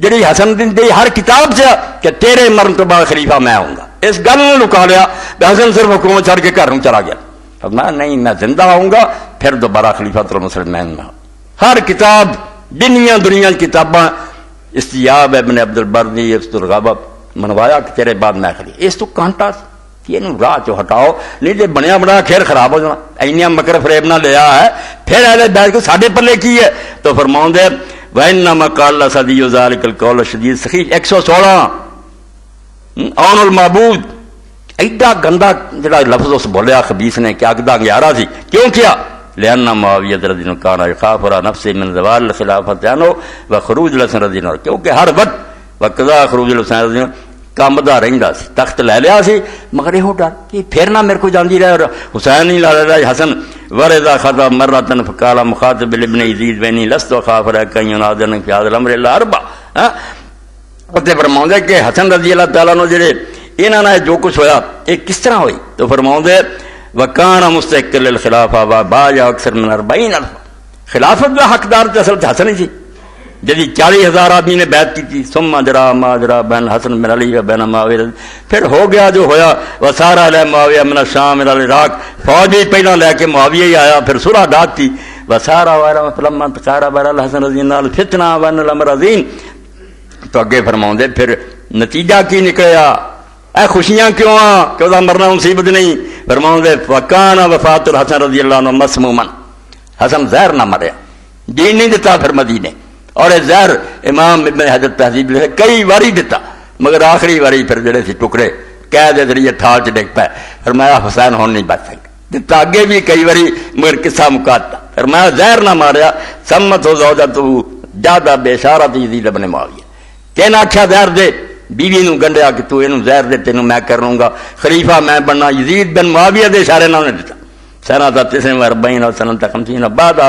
S1: جڑی حسن دی ہر کتاب سے کہ تیرے مرن تو بعد خلیفہ میں ہوں گا اس گل نوں لکا لیا حسن صرف حکومت چھڑ کے گھر چلا گیا. فرمایا نہیں میں زندہ آؤں گا پھر دوبارہ خلیفۃ المسلمین میں ہر کتاب دنیا کتاباں استیاب ابن عبد البر دی الغابہ منوایا کہ تیرے بعد میں خلیفہ اس تو کانٹا یہ راہ چو ہٹاؤ نہیں تو بنیا بنا کھیر خراب ہو جانا اینیاں مکر فریب نہ لیا ہے پھر اہل بیت کو ساڈے پلے کی ہے. تو فرماؤں دے وَإِنَّمَا قَالَ صَدِيُّ ذَلِكَ الْقَوْلَ الشَّدِيدُ سخیف 116 اون المعبود ایڈا گندا جڑا لفظ اس بولیا خبیث نے کہ اگدا گیارہ سی کیوں کیا لأن معاویہ رضی اللہ عنہ کان یخاف علی نفسہ من زوال الخلافۃ عنہ وخروج الحسن رضی اللہ عنہ کیونکہ ہر وقت وقضا خروج الحسن رضی اللہ عنہ کامدا رہندا سی تخت لے لیا سی مگر یہ ڈر کہ پھر نہ میرے کو جاندی رہے اور حسین نہیں لا رہا حسن ورضا خطا مرۃ فقال مخاطب ابن یزید بنی لست خاف رہا ینادن فی هذا الامر الا اربع تے فرماؤں دے کہ حسن رضی اللہ تعالیٰ عنہ جڑے انہاں نے جو کچھ ہویا یہ کس طرح ہوئی تو فرماؤں دے وکان مستقل الخلافہ و باجا اکثر من 40,000 خلافت کا حقدار تے اصل حسن ہی سی جدی 40,000 آدمی نے بیعت کی تھی. ثم جرا ما جرا بین حسن بن علی و بین معاویہ پھر ہو گیا جو ہویا وسارا علی معاویہ من الشام الى العراق فوج بھی پہلا لے کے معاویہ ہی آیا پھر صلح ڈات تھی وسارا وارا فلما تقارب الحسن رضی اللہ عنہ فتنہ وان الامر عظیم. تو اگے فرماؤں دے پھر نتیجہ کی نکلیا اے خوشیاں کیوں کہ وہ مرنا مصیبت نہیں. فرماؤں دے وکان وفات الحسن رضی اللہ عنہ مسموما حسن زہر نہ مریا دین نہیں دیتا پھر مدینے اور زہر امام ابن حجر تہذیب لکھے کئی واری دیتا مگر آخری واری پھر جڑے سی ٹکڑے قید کے ذریعے تھال چ ڈگ پائے. فرمایا حسین ہون نہیں بچ سکتے دیتا اگے بھی کئی واری مگر قصہ مکاتا. فرمایا زہر نہ ماریا سمت ہو زوجہ تو زیادہ بے شارت یزید ابن معاویہ کہنا آخیا زہر دے بیوی نو گنڈیا کہ تو اینو زہر دے تینوں میں کروں گا خلیفہ میں بننا یزید بن معاویہ دے اشارے نہ نے دیتا سنہ 49 اور سنہ 50 بعد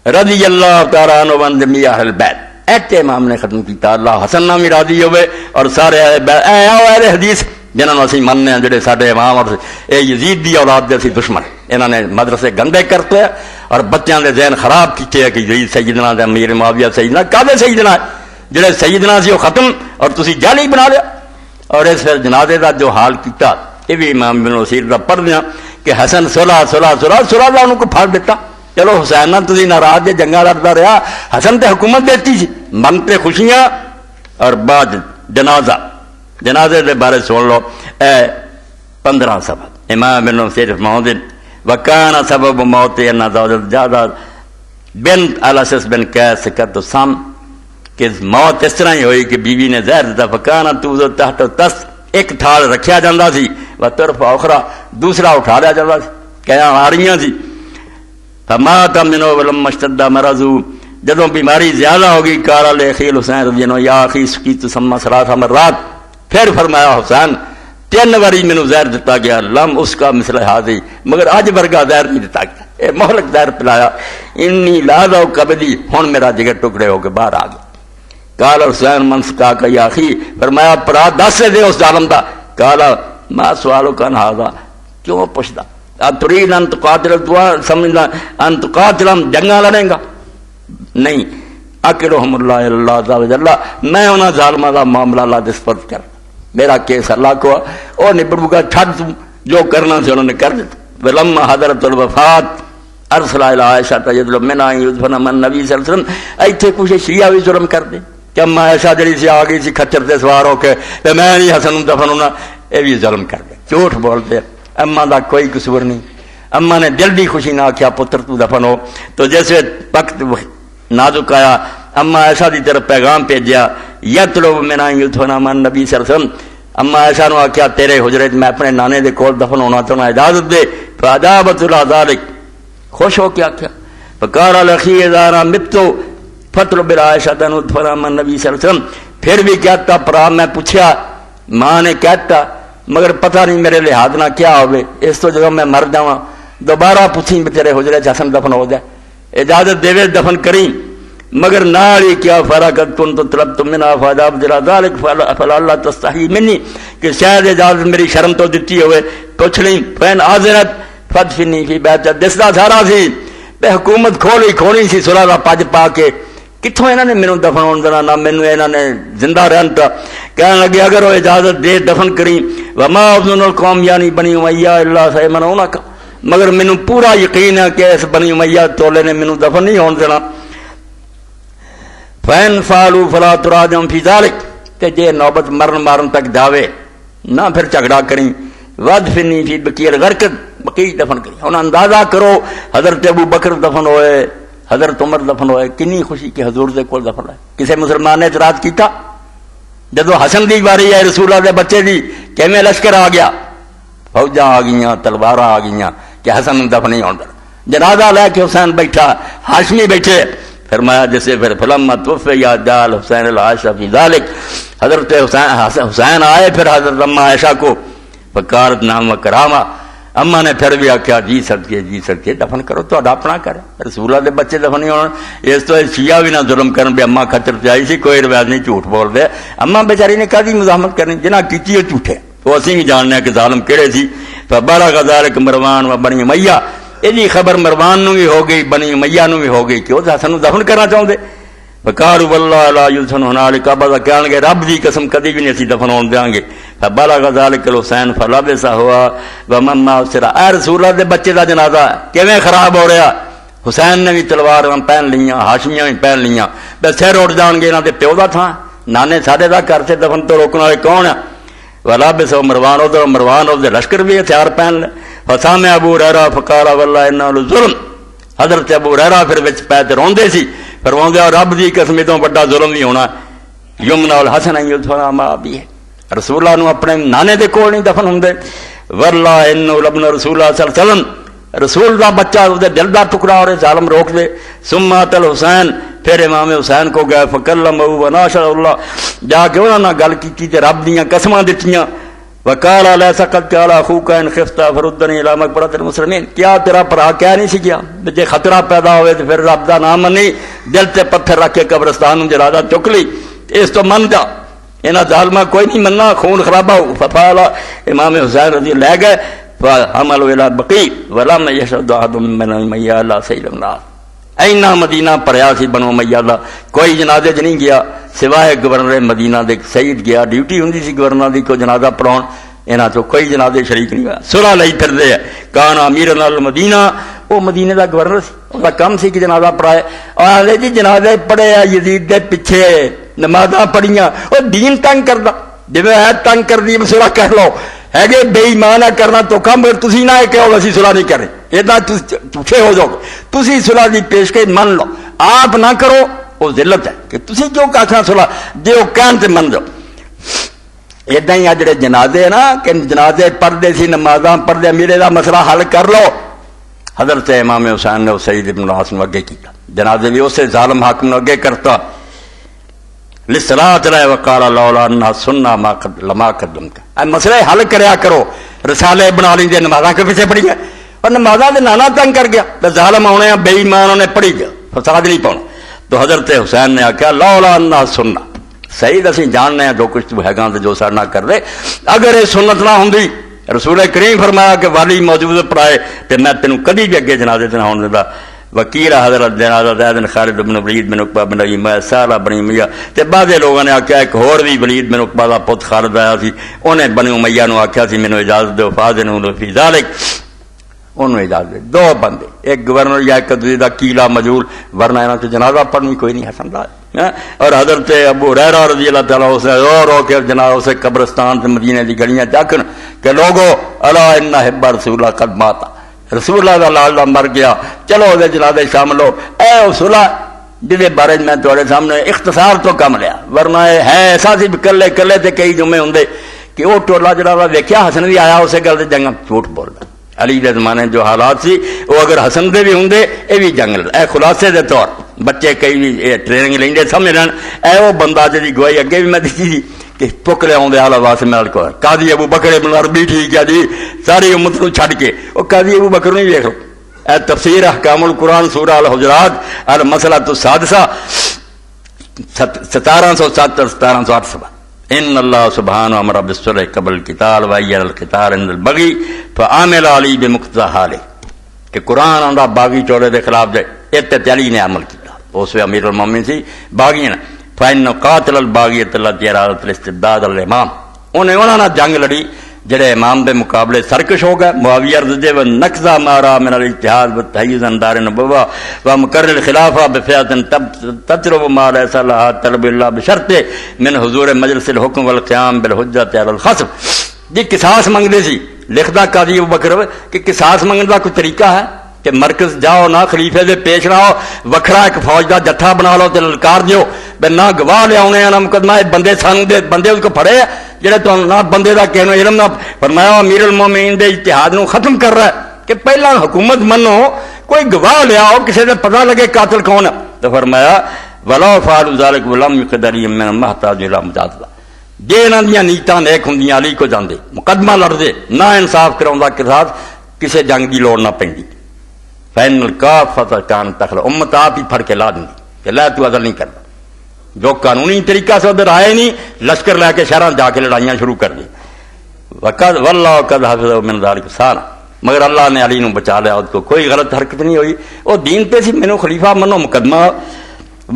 S1: رضی اللہ تعالیٰ عنہ وان جمیع اہل بیت ایتے امام نے ختم کیتا اللہ حسن نامی راضی ہوئے اور سارے اہل حدیث جنہوں نے اسی مننے ہیں جڑے ساڈے امام اور اے یزید دی اولاد دے سی دشمن انہوں نے مدرسے گندے کرتے ہیں اور بچیاں دے ذہن خراب کیتے ہیں کہ یزید سیدنا دے امیر معاویہ سیدنا کعبے سیدنا جڑے سیدنا سی وہ ختم اور تسی جعلی بنا لیا اور اس جنازے دا جو حال کیتا یہ بھی امام ابن اسیر دا پڑھ دیا کہ حسن صلح دا انہوں کو پھاڑ دیتا چلو حسین نہ تسی ناراض جے جنگا لڑتا رہا حسن تے حکومت دیتی سی منگتے خوشیاں اور بعد جنازے دے بارے سن لو 15 سبب امام ابن اسیر موجود وکان سبب موت ان زوجت جادہ بنت الاسس بن قیس کا سام کہ موت اس طرح ہی ہوئی کہ بیوی نے زہر دیتا فکانا تو تحت تس ایک تھال رکھیا جاندہ سی و طرف اخرى دوسرا اٹھا لیا جاندہ سی کیا آ رہی سی فمات منو ولم اشتد مرضو جدوں بیماری زیادہ ہوگی کارا لے خیل حسین رضی اللہ یا اخی سکیت سما ثلاث مرات پھر فرمایا حسین 3 باری مینوں زہر دیتا گیا لم اس کا مثل حاضی مگر اج ورگا زہر نہیں دیتا گیا اے مہلک زہر پلایا انی لاذو کبدی ہن میرا جگر ٹکڑے ہو کے باہر آ گیا قال حسین منس کا یا اخی فرمایا پرا دس دے اس ظالم دا قال ما سوالو کان ہاذا کیوں پوچھدا ترید ان تقاتل دعا سمجھنا ان تقاتل جنگا لڑیں گا نہیں اکرہم اللہ اللہ عز و جل میں انہاں ظالماں دا معاملہ اللہ دے سپرد کر میرا کیس اللہ کو او نبڑو گا چھڈ جو کرنا سی انہوں نے کر دیتا ولما حضرت الوفات ارسل الى عائشہ تجدل من یدفن من نبی صلی اللہ علیہ وسلم ایتھے کچھ شیعہ بھی ظلم کر دے کہ اما عائشہ جڑی سی آ گئی سی کھچر تے سوار ہو کے تے میں نہیں حسن دفن ہونا اے بھی ظلم کر دے جھوٹ بول دے اما دا کوئی قصور نہیں اما نے دل دی خوشی نہ کیا پتر تو دفن ہو تو جیسے وقت نازک آیا اما عائشہ دی طرف پیغام بھیجیا یطلب من یدفن من نبی صلی اللہ علیہ وسلم اما عائشہ نے کیا تیرے حجرے میں اپنے نانے دے کول دفن ہونا چاہنا اجازت دے فاجابت اللہ ذلک خوش ہو کیا کیا فقال الاخی اذا متو فطلب عائشہ تن ادفن من نبی صلی اللہ علیہ وسلم پھر بھی کہتا پرا میں پوچھا ماں نے کہتا مگر پتہ نہیں میرے لحاظ نہ کیا ہوئے اس تو جگہ میں مر جاواں دوبارہ پوچھیں تیرے حجرے حسن دفن ہو جائے اجازت دے دفن کریں مگر ناری کیا فرقت کن تو طلب تم منا فاجاب دلا ذالک فلا اللہ تستحی منی کہ شاید اجازت میری شرم تو دیتی ہوئے پوچھ لیں فین آذرت فدفنی فی بیت دستا سارا سی بے حکومت کھولی سی سلا دا پج پا کے کتوں انہوں نے مینوں دفن ہونے دینا نہ مینوں انہوں نے زندہ رہن تا کہنے لگے اگر وہ اجازت دے دفن کریں وما ابن القوم یعنی بنی امیہ اللہ سیمن ہونا کا مگر مینوں پورا یقین ہے کہ اس بنی امیہ تولے نے مینوں دفن نہیں ہونے دینا فین فالو فلا تراجم فی ذالک کہ جے نوبت مرن تک جاوے نہ پھر جھگڑا کریں ودفنی فی بقیع غرقد بقیع دفن کریں ہن اندازہ کرو حضرت ابو بکر دفن ہوئے حضرت عمر دفن ہوئے کنی خوشی کہ حضور دے کول دفن ہے کسے مسلمان نے اعتراض کیتا جدو حسن دی باری ہے رسول اللہ دے بچے دی کیویں لشکر آ گیا فوجاں آ گئیاں تلواراں آ گئیاں کہ حسن دفن نہیں ہوندا جنازہ لے کے حسین بیٹھا ہاشمی بیٹھے فرمایا جیسے پھر فلما توفی یا جال حسین العائشہ فی ذالک حضرت حسین آئے پھر حضرت اما عائشہ کو فقالت نام و کرامہ اما نے پھر بھی آخیا جی سڑکے دفن کرو تو اپنا کرے رسول اللہ دے بچے دفن نہیں ہونا اس تو شیعہ بھی نہ ظلم کرن بھی اما کھچر سے آئی سی کوئی روایت نہیں جھوٹ بول دے اما بیچاری نے کہا مزاحمت کرنی جنہ کیتی ہے جھوٹے تو اسی بھی جاننے کہ ظالم کہڑے سی فبلغ ذلک مروان و بنی امیہ یہ خبر مروان نو بھی ہو گئی بنی امیہ نو بھی ہو گئی کہ وہ حسن دفن کرنا چاہتے وقالوا والله لا يدفن هنالك ابدا کہن گے رب دی قسم کدی بھی نہیں اسی دفن ہون دیاں گے فبلغ ذلك الحسین فلبس ہوا ومما اسرا اے رسول اللہ دے بچے دا جنازہ کیویں خراب ہو رہا حسین نے بھی تلواراں پہن لیاں ہاشمیاں بھی پہن لیاں بس سر اٹھ جان گے انہاں دے پیو دا تھا نانے ساڈے دا گھر سے دفن تو روکنے والے کون ہے ولبس مروان دے لشکر بھی ہتھیار پہن لے فسامع ابو ہریرہ فقال والله انه لظلم حضرت ابو ہریرہ پھر وچ پے تے روندے سی فرماندے رب دی قسم تو بڑا ظلم نہیں ہونا یمنا الحسن یدفن ما بھی ہے رسول اللہ نو اپنے نانے دے کول نہیں دفن ہوندے والله انه لبن رسول اللہ صلی اللہ علیہ وسلم رسول دا بچہ اس دل دا ٹکڑا اور ظالم روک دے. سمات الحسین پھر امام حسین کو گئے فکلمہ وناشر اللہ جا کے انہوں نے گل کی تے رب دیاں قسماں دتیاں. وقال لیس قد قال اخوک ان خفت فردنی الی مقبرۃ المسلمین کیا تیرا بھرا کہہ نہیں سی گیا جے خطرہ پیدا ہوئے تو پھر رب دا نام منی دل تے پتھر رکھ کے قبرستان نوں جنازہ چک لی اس تو من جا انہاں ظالماں کوئی نہیں مننا خون خرابہ فقال امام حسین رضی لے گئے فحملوا الى بقیع ولم یشهد احد من امیہ الا سید الناس. اینا مدینہ پریا سی بنو امیہ دا کوئی جنازے چ نہیں گیا سوائے گورنر مدینہ دے سید گیا ڈیوٹی ہوندی سی گورنر دی کو جنازہ پڑھاؤن انہاں چوں کوئی جنازے شریک نہیں ہوا. صلح لئی پھردے کان امیر المدینہ وہ مدینے دا گورنر سی اس دا کم سی کہ جنازہ پڑھائے آلے جی جنازے پڑھے یزید دے پیچھے نمازاں پڑھیاں وہ دین تنگ کردا جویں ہے تنگ کر دی صلح کہہ لو ہے کہ بے ایمان کرنا تو کم تسی نہ کہ اسی صلح نہیں کرے ادا جھوٹے ہو جاؤ تسی صلح دی پیشکش من لو آپ نہ کرو وہ ذلت ہے کہ تسی کیوں آخنا صلح جے وہ کہن تے من جاؤ. ادا ہی جڑے جنازے نا کہ جنازے پڑھتے سی نمازاں پڑھتے میرے دا مسئلہ حل کر لو. حضرت امام حسین نے سید ابن العاص نو اگے کیتا جنازے بھی اسے ظالم حاکم نو اگے کرتا للصلاۃ علیہ وقال لولا انها سنہ ما لما قدمت اے مسئلے حل کریا کرو رسالے بنا لیندے نمازاں کے پیچھے پڑھی گئے اور نمازاں دے نانا تنگ کر گیا تے ظالم آنے بے ایمان انہیں پڑھی گیا فساد نہیں پاؤنا. تو حضرت حسین نے آخیا لولا انها سنہ سید اسی جاننے ہیں جو کچھ تو ہے گا جو سر نہ کر دے اگر یہ سنت نہ ہوندی رسول کریم فرمایا کہ والی موجود پڑھائے تے میں تینوں کدی بھی اگے جنازے تے نہ ہون دیندا. وکیل حضرت جنازہ زید بن خالد بن ولید بن عقبہ بن ابی معیط سالہ بن امیہ تے بعض لوگوں نے آکھیا ایک ہور بھی ولید بن عقبہ دا پت خالد آیا سی انہیں بن امیہ نو آکھیا سی مینوں اجازت دو فاذن فی ذلک انہوں اجازت دے. دو بندے ایک گورنر یا ایک دوسرے دا کیلا مجہول ورنہ انہاں تے جنازہ پڑھنی کوئی نہیں حسن دا. اور حضرت ابو ہریرہ رضی اللہ تعالیٰ سے رو کے جنازہ سے قبرستان سے مدینے دی گلیاں جاکن کہ لوگو الا ان حب رسول اللہ قد مات رسول اللہ دا لال مر گیا چلو دے جنازے شامل ہو. اے اصولہ جدے بارے میں تھوڑے سامنے اختصار تو کم لیا ورنہ ہے ایسا سی کلے کلے تے کئی جمعے ہوندے کہ وہ ٹولا جڑا ویکھیا حسن بھی آیا اسے گل تے جنگ جھوٹ بولدا. علی دے زمانے جو حالات سی وہ اگر حسن دے بھی ہوندے اے بھی جنگ اے خلاصے دے طور بچے کئی بھی ٹریننگ لیندے سمجھن اے وہ بندہ جی گواہی اگے بھی میں دتی سی کہ پک لے آدھے آلہ واسے میل کو قاضی ابو بکر ابن عربی ٹھیک ہے جی ساری امت کو چھڈ کے وہ قاضی ابو بکر نہیں ویکھ لو. اے تفسیر احکام القرآن سورہ الحجرات المسئلۃ السادسہ 1707 1708 ان اللہ سبحانہ امر بالصلح قبل القتال وعین القتال عند البغی فعامل علی بمقتضی حالہ کہ قرآن آندا باغی چولے دے خلاف دے اتتے علی نے عمل کیتا اس وی امیر المومنین سی باغی نے فإن قاتل الباغیۃ التي ارادت الاستبداد الامام انہوں نے جنگ لڑی جڑے امام دے مقابلے سرکش ہو گئے. معاویہ رضی اللہ عنہ نقضا مارا من الاجتهاد والتحیز عن دار النبوہ ومقرر الخلافہ بفئة تطلب ما ليس لها طلب الا بشرط من حضور مجلس الحکم والقیام بالحجۃ علی الخصم. جی قصاص منگدے سی لکھدا قاضی ابوبکر کہ قصاص منگنے دا کوئی طریقہ ہے کہ مرکز جاؤ نہ خلیفے دے پیش نہ ہو وکھرا ایک فوج دا جتھا بنا لو تے للکار دیو بے نہ گواہ لے آنے نہ مقدمہ بندے سانو دے بندے اس کو پھڑے جڑے تو نہ بندے دا کہنو علم نہ فرمایا امیر المومنین دے اجتہاد نو ختم کر رہا ہے کہ پہلا حکومت منو کوئی گواہ لے آؤ کسی دے پتہ لگے قاتل کون ہے. تو فرمایا ولو فعلوا ذلك ولم يقدر من محتاج الى مجادلہ جے انہاں دیاں نیتاں نیک ہوندیاں علی کو جاندے مقدمہ لڑدے نہ انصاف کراوندا کے ساتھ کسے جنگ دی لوڑ نہ پیندی. فین الکافۃ کان تخل امت آپ ہی پھڑ کے لا دیں کہ لا تو عدل نہیں کرتا جو قانونی طریقہ سے ادھر آئے نہیں لشکر لے کے شہراں جا کے لڑائیاں شروع کر دی. وقد واللہ قد حفظہ من ذلک سارا مگر اللہ نے علی نو بچا لیا اس کو کوئی غلط حرکت نہیں ہوئی وہ دین پہ سی مینوں خلیفہ منو مقدمہ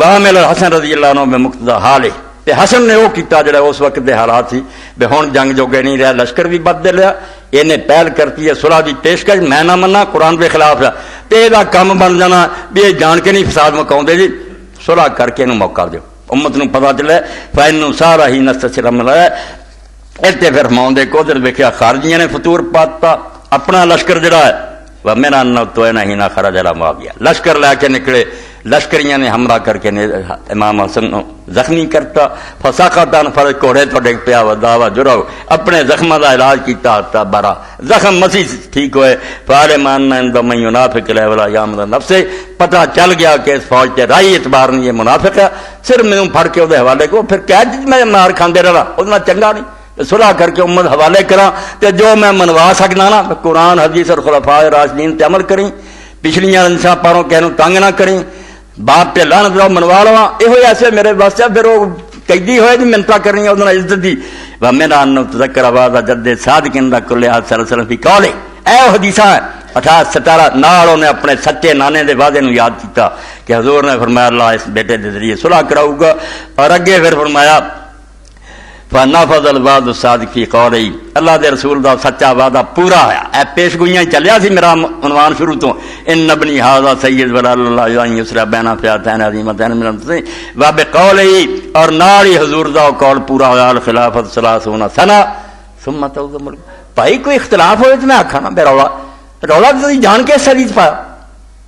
S1: وعمل الحسن رضی اللہ عنہ بمقتضی حالہ تے حسن نے وہ کیتا جڑا اس وقت دے حالات سی بے ہن جنگ جوگے نہیں رہا لشکر بھی بد دے لیا انہیں پہل کرتی ہے صلح دی پیشکش میں نہ مننا قرآن کے خلاف ہے تے ادا کم بن جانا بھی یہ جان کے نہیں فساد مکاؤں جی صلح کر کے انہوں موقع دیو امت نو پتہ چلے فإنہ سارا ہی نستشر عمل ہے اتنے پھر ماؤں دے کو ادھر ویکھیا خارجیاں نے فطور پاتا اپنا لشکر جڑا ہے میرا تو ہی نہ خرج علی معاویہ، لشکر لے کے نکلے، لشکریاں نے حملہ کر کے امام حسن کو زخمی کرتا، فساقتان فرج کوڑے تو ڈگ پیا وداوا جراؤ، اپنے زخموں کا علاج کیتا تا برا زخم مسیح ٹھیک ہوئے، فارے ماننا اندو من منافق لے ولا یامد نفس، پتہ چل گیا کہ اس فوج تے رائی اعتبار نہیں، یہ منافق ہے، صرف میں پھڑ کے وہ حوالے کو پھر قید میں مار کھاندے رہا، اتنا چنگا نہیں، صلح کر کے امت حوالے کرا تے جو میں منوا سکنا نا قرآن حدیث اور خلفاء راشدین تے عمل کریں، پچھلیاں انسا پاروں کہنوں تنگ نہ کریں، باپ پہ لعنت لو منوا لوا، یہ ایسے میرے واسطے پھر وہ قیدی ہوئے جی منتا کرنی ادھر عزت دی میرا ان تذکر آواز جد صادق اندہ کل حد صلی اللہ علیہ وسلم کی قول اے حدیثاں 18-17 نال انہیں اپنے سچے نانے دے وعدے نو یاد کیتا کہ حضور نے فرمایا اللہ اس بیٹے دے ذریعے صلح کراؤ گا، اور اگے پھر فرمایا فنفذ الوعد الصادق فی قولہ، اللہ دے رسول دا سچا وعدہ پورا ہوا، اے پیش گوئیاں چلیا سی میرا عنوان شروع تو ان ابنی ھذا سید ولا اللہ ان یسرا بین فئتین عظیمتین من المسلمین وبقولہ، اور نال ہی حضور دا قول پورا ہوا الخلافۃ 30 سنہ ثم تعود ملک۔ بھائی کوئی اختلاف ہوئے تو میں آکھا نا بے رولا رولا تو جان کے شریف پایا،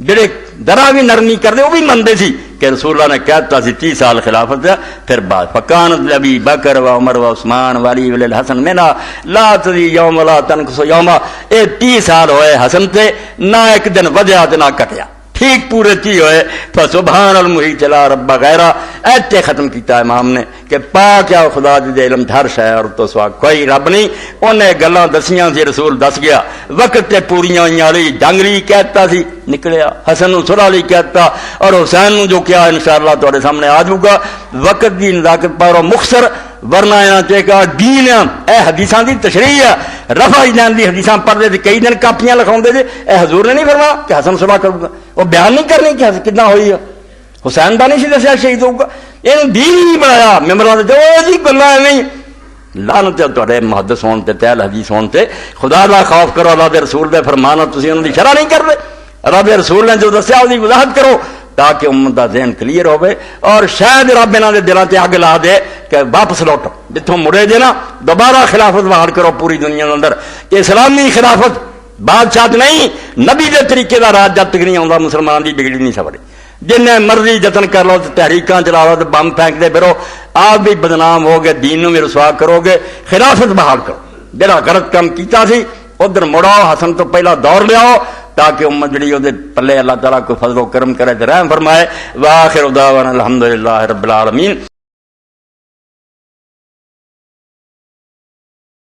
S1: جڑے درا بھی نرمی کرتے وہ بھی منتے سی کہ رسول اللہ نے کہتا سی 30 سال خلافت ہے، پھر بعد فکانت ابی بکر و عمر و عثمان و علی الحسن مینا لا تزی یوم لا تنقص یوما، یہ 30 سال ہوئے حسن تے نہ ایک دن ودیا تے نہ کٹیا، ٹھیک پورے 30 ہوئے، فسبحان المحیط لا رب غیرہ، ایتے ختم کیتا امام نے کہ پاک ہے خدا دے علم ہر شے اور تو سوا کوئی رب نہیں، انہیں گلاں دسیاں سی رسول دس گیا، وقت تے پوریاں ہوئیاں علی جنگلی کہتا سی نکلیا، حسن نو صلح علی کہتا، اور حسین نو جو کیا انشاءاللہ تواڈے سامنے آ جاؤ گا، وقت دی نزاکت پر مختصر ورنہ یہاں چاہے دین اے حدیثاں دی تشریح ہے، رفع جان دی حدیثاں پڑھتے تھے کئی دن کاپیاں لکھاؤں دے اے حضور نے نہیں فرمایا کہ حسن صلح کروں گا، وہ بیان نہیں کرنی کہ کتنا ہوئی ہے، حسین دا نہیں سی دسیا شہید ہوگا، یہ دین ہی نہیں بنایا ممبراں دے او جی گلاں نہیں، لعنت تواڈے محدث ہون تے اہل حدیث ہون تے، خدا دا خوف کرو، اللہ دے رسول دے فرمان تسی انہاں دی شرح نہیں کردے، اللہ دے رسول نے جو دسیا اس دی وضاحت کرو تاکہ امت دا ذہن کلیئر ہوئے، اور شاید رب انہاں دے دلاں تے اگ لا دے کہ واپس لوٹو جتوں مڑے جے نا، دوبارہ خلافت بحال کرو پوری دنیا دے اندر، اسلامی خلافت بادشاہ نہیں، نبی دے طریقے دا راج جب تک نہیں آوندا مسلمان دی بگڑی نہیں سکدی، جن مرضی جتن کر لو تحریکاں چلاؤ تو بم پھینک دے پھرو، آپ بھی بدنام ہو گے، دین نو بھی رسوا کرو گے، خلافت بحال کرو، جڑا غلط کام کیتا سی ادھر مڑاؤ، حسن تو پہلا دور لیاؤ تاکہ امت جڑی وہ پلے اللہ تعالیٰ کو فضل و کرم کرے، رحم فرمائے۔ وآخر دعوانا الحمدللہ رب العالمین۔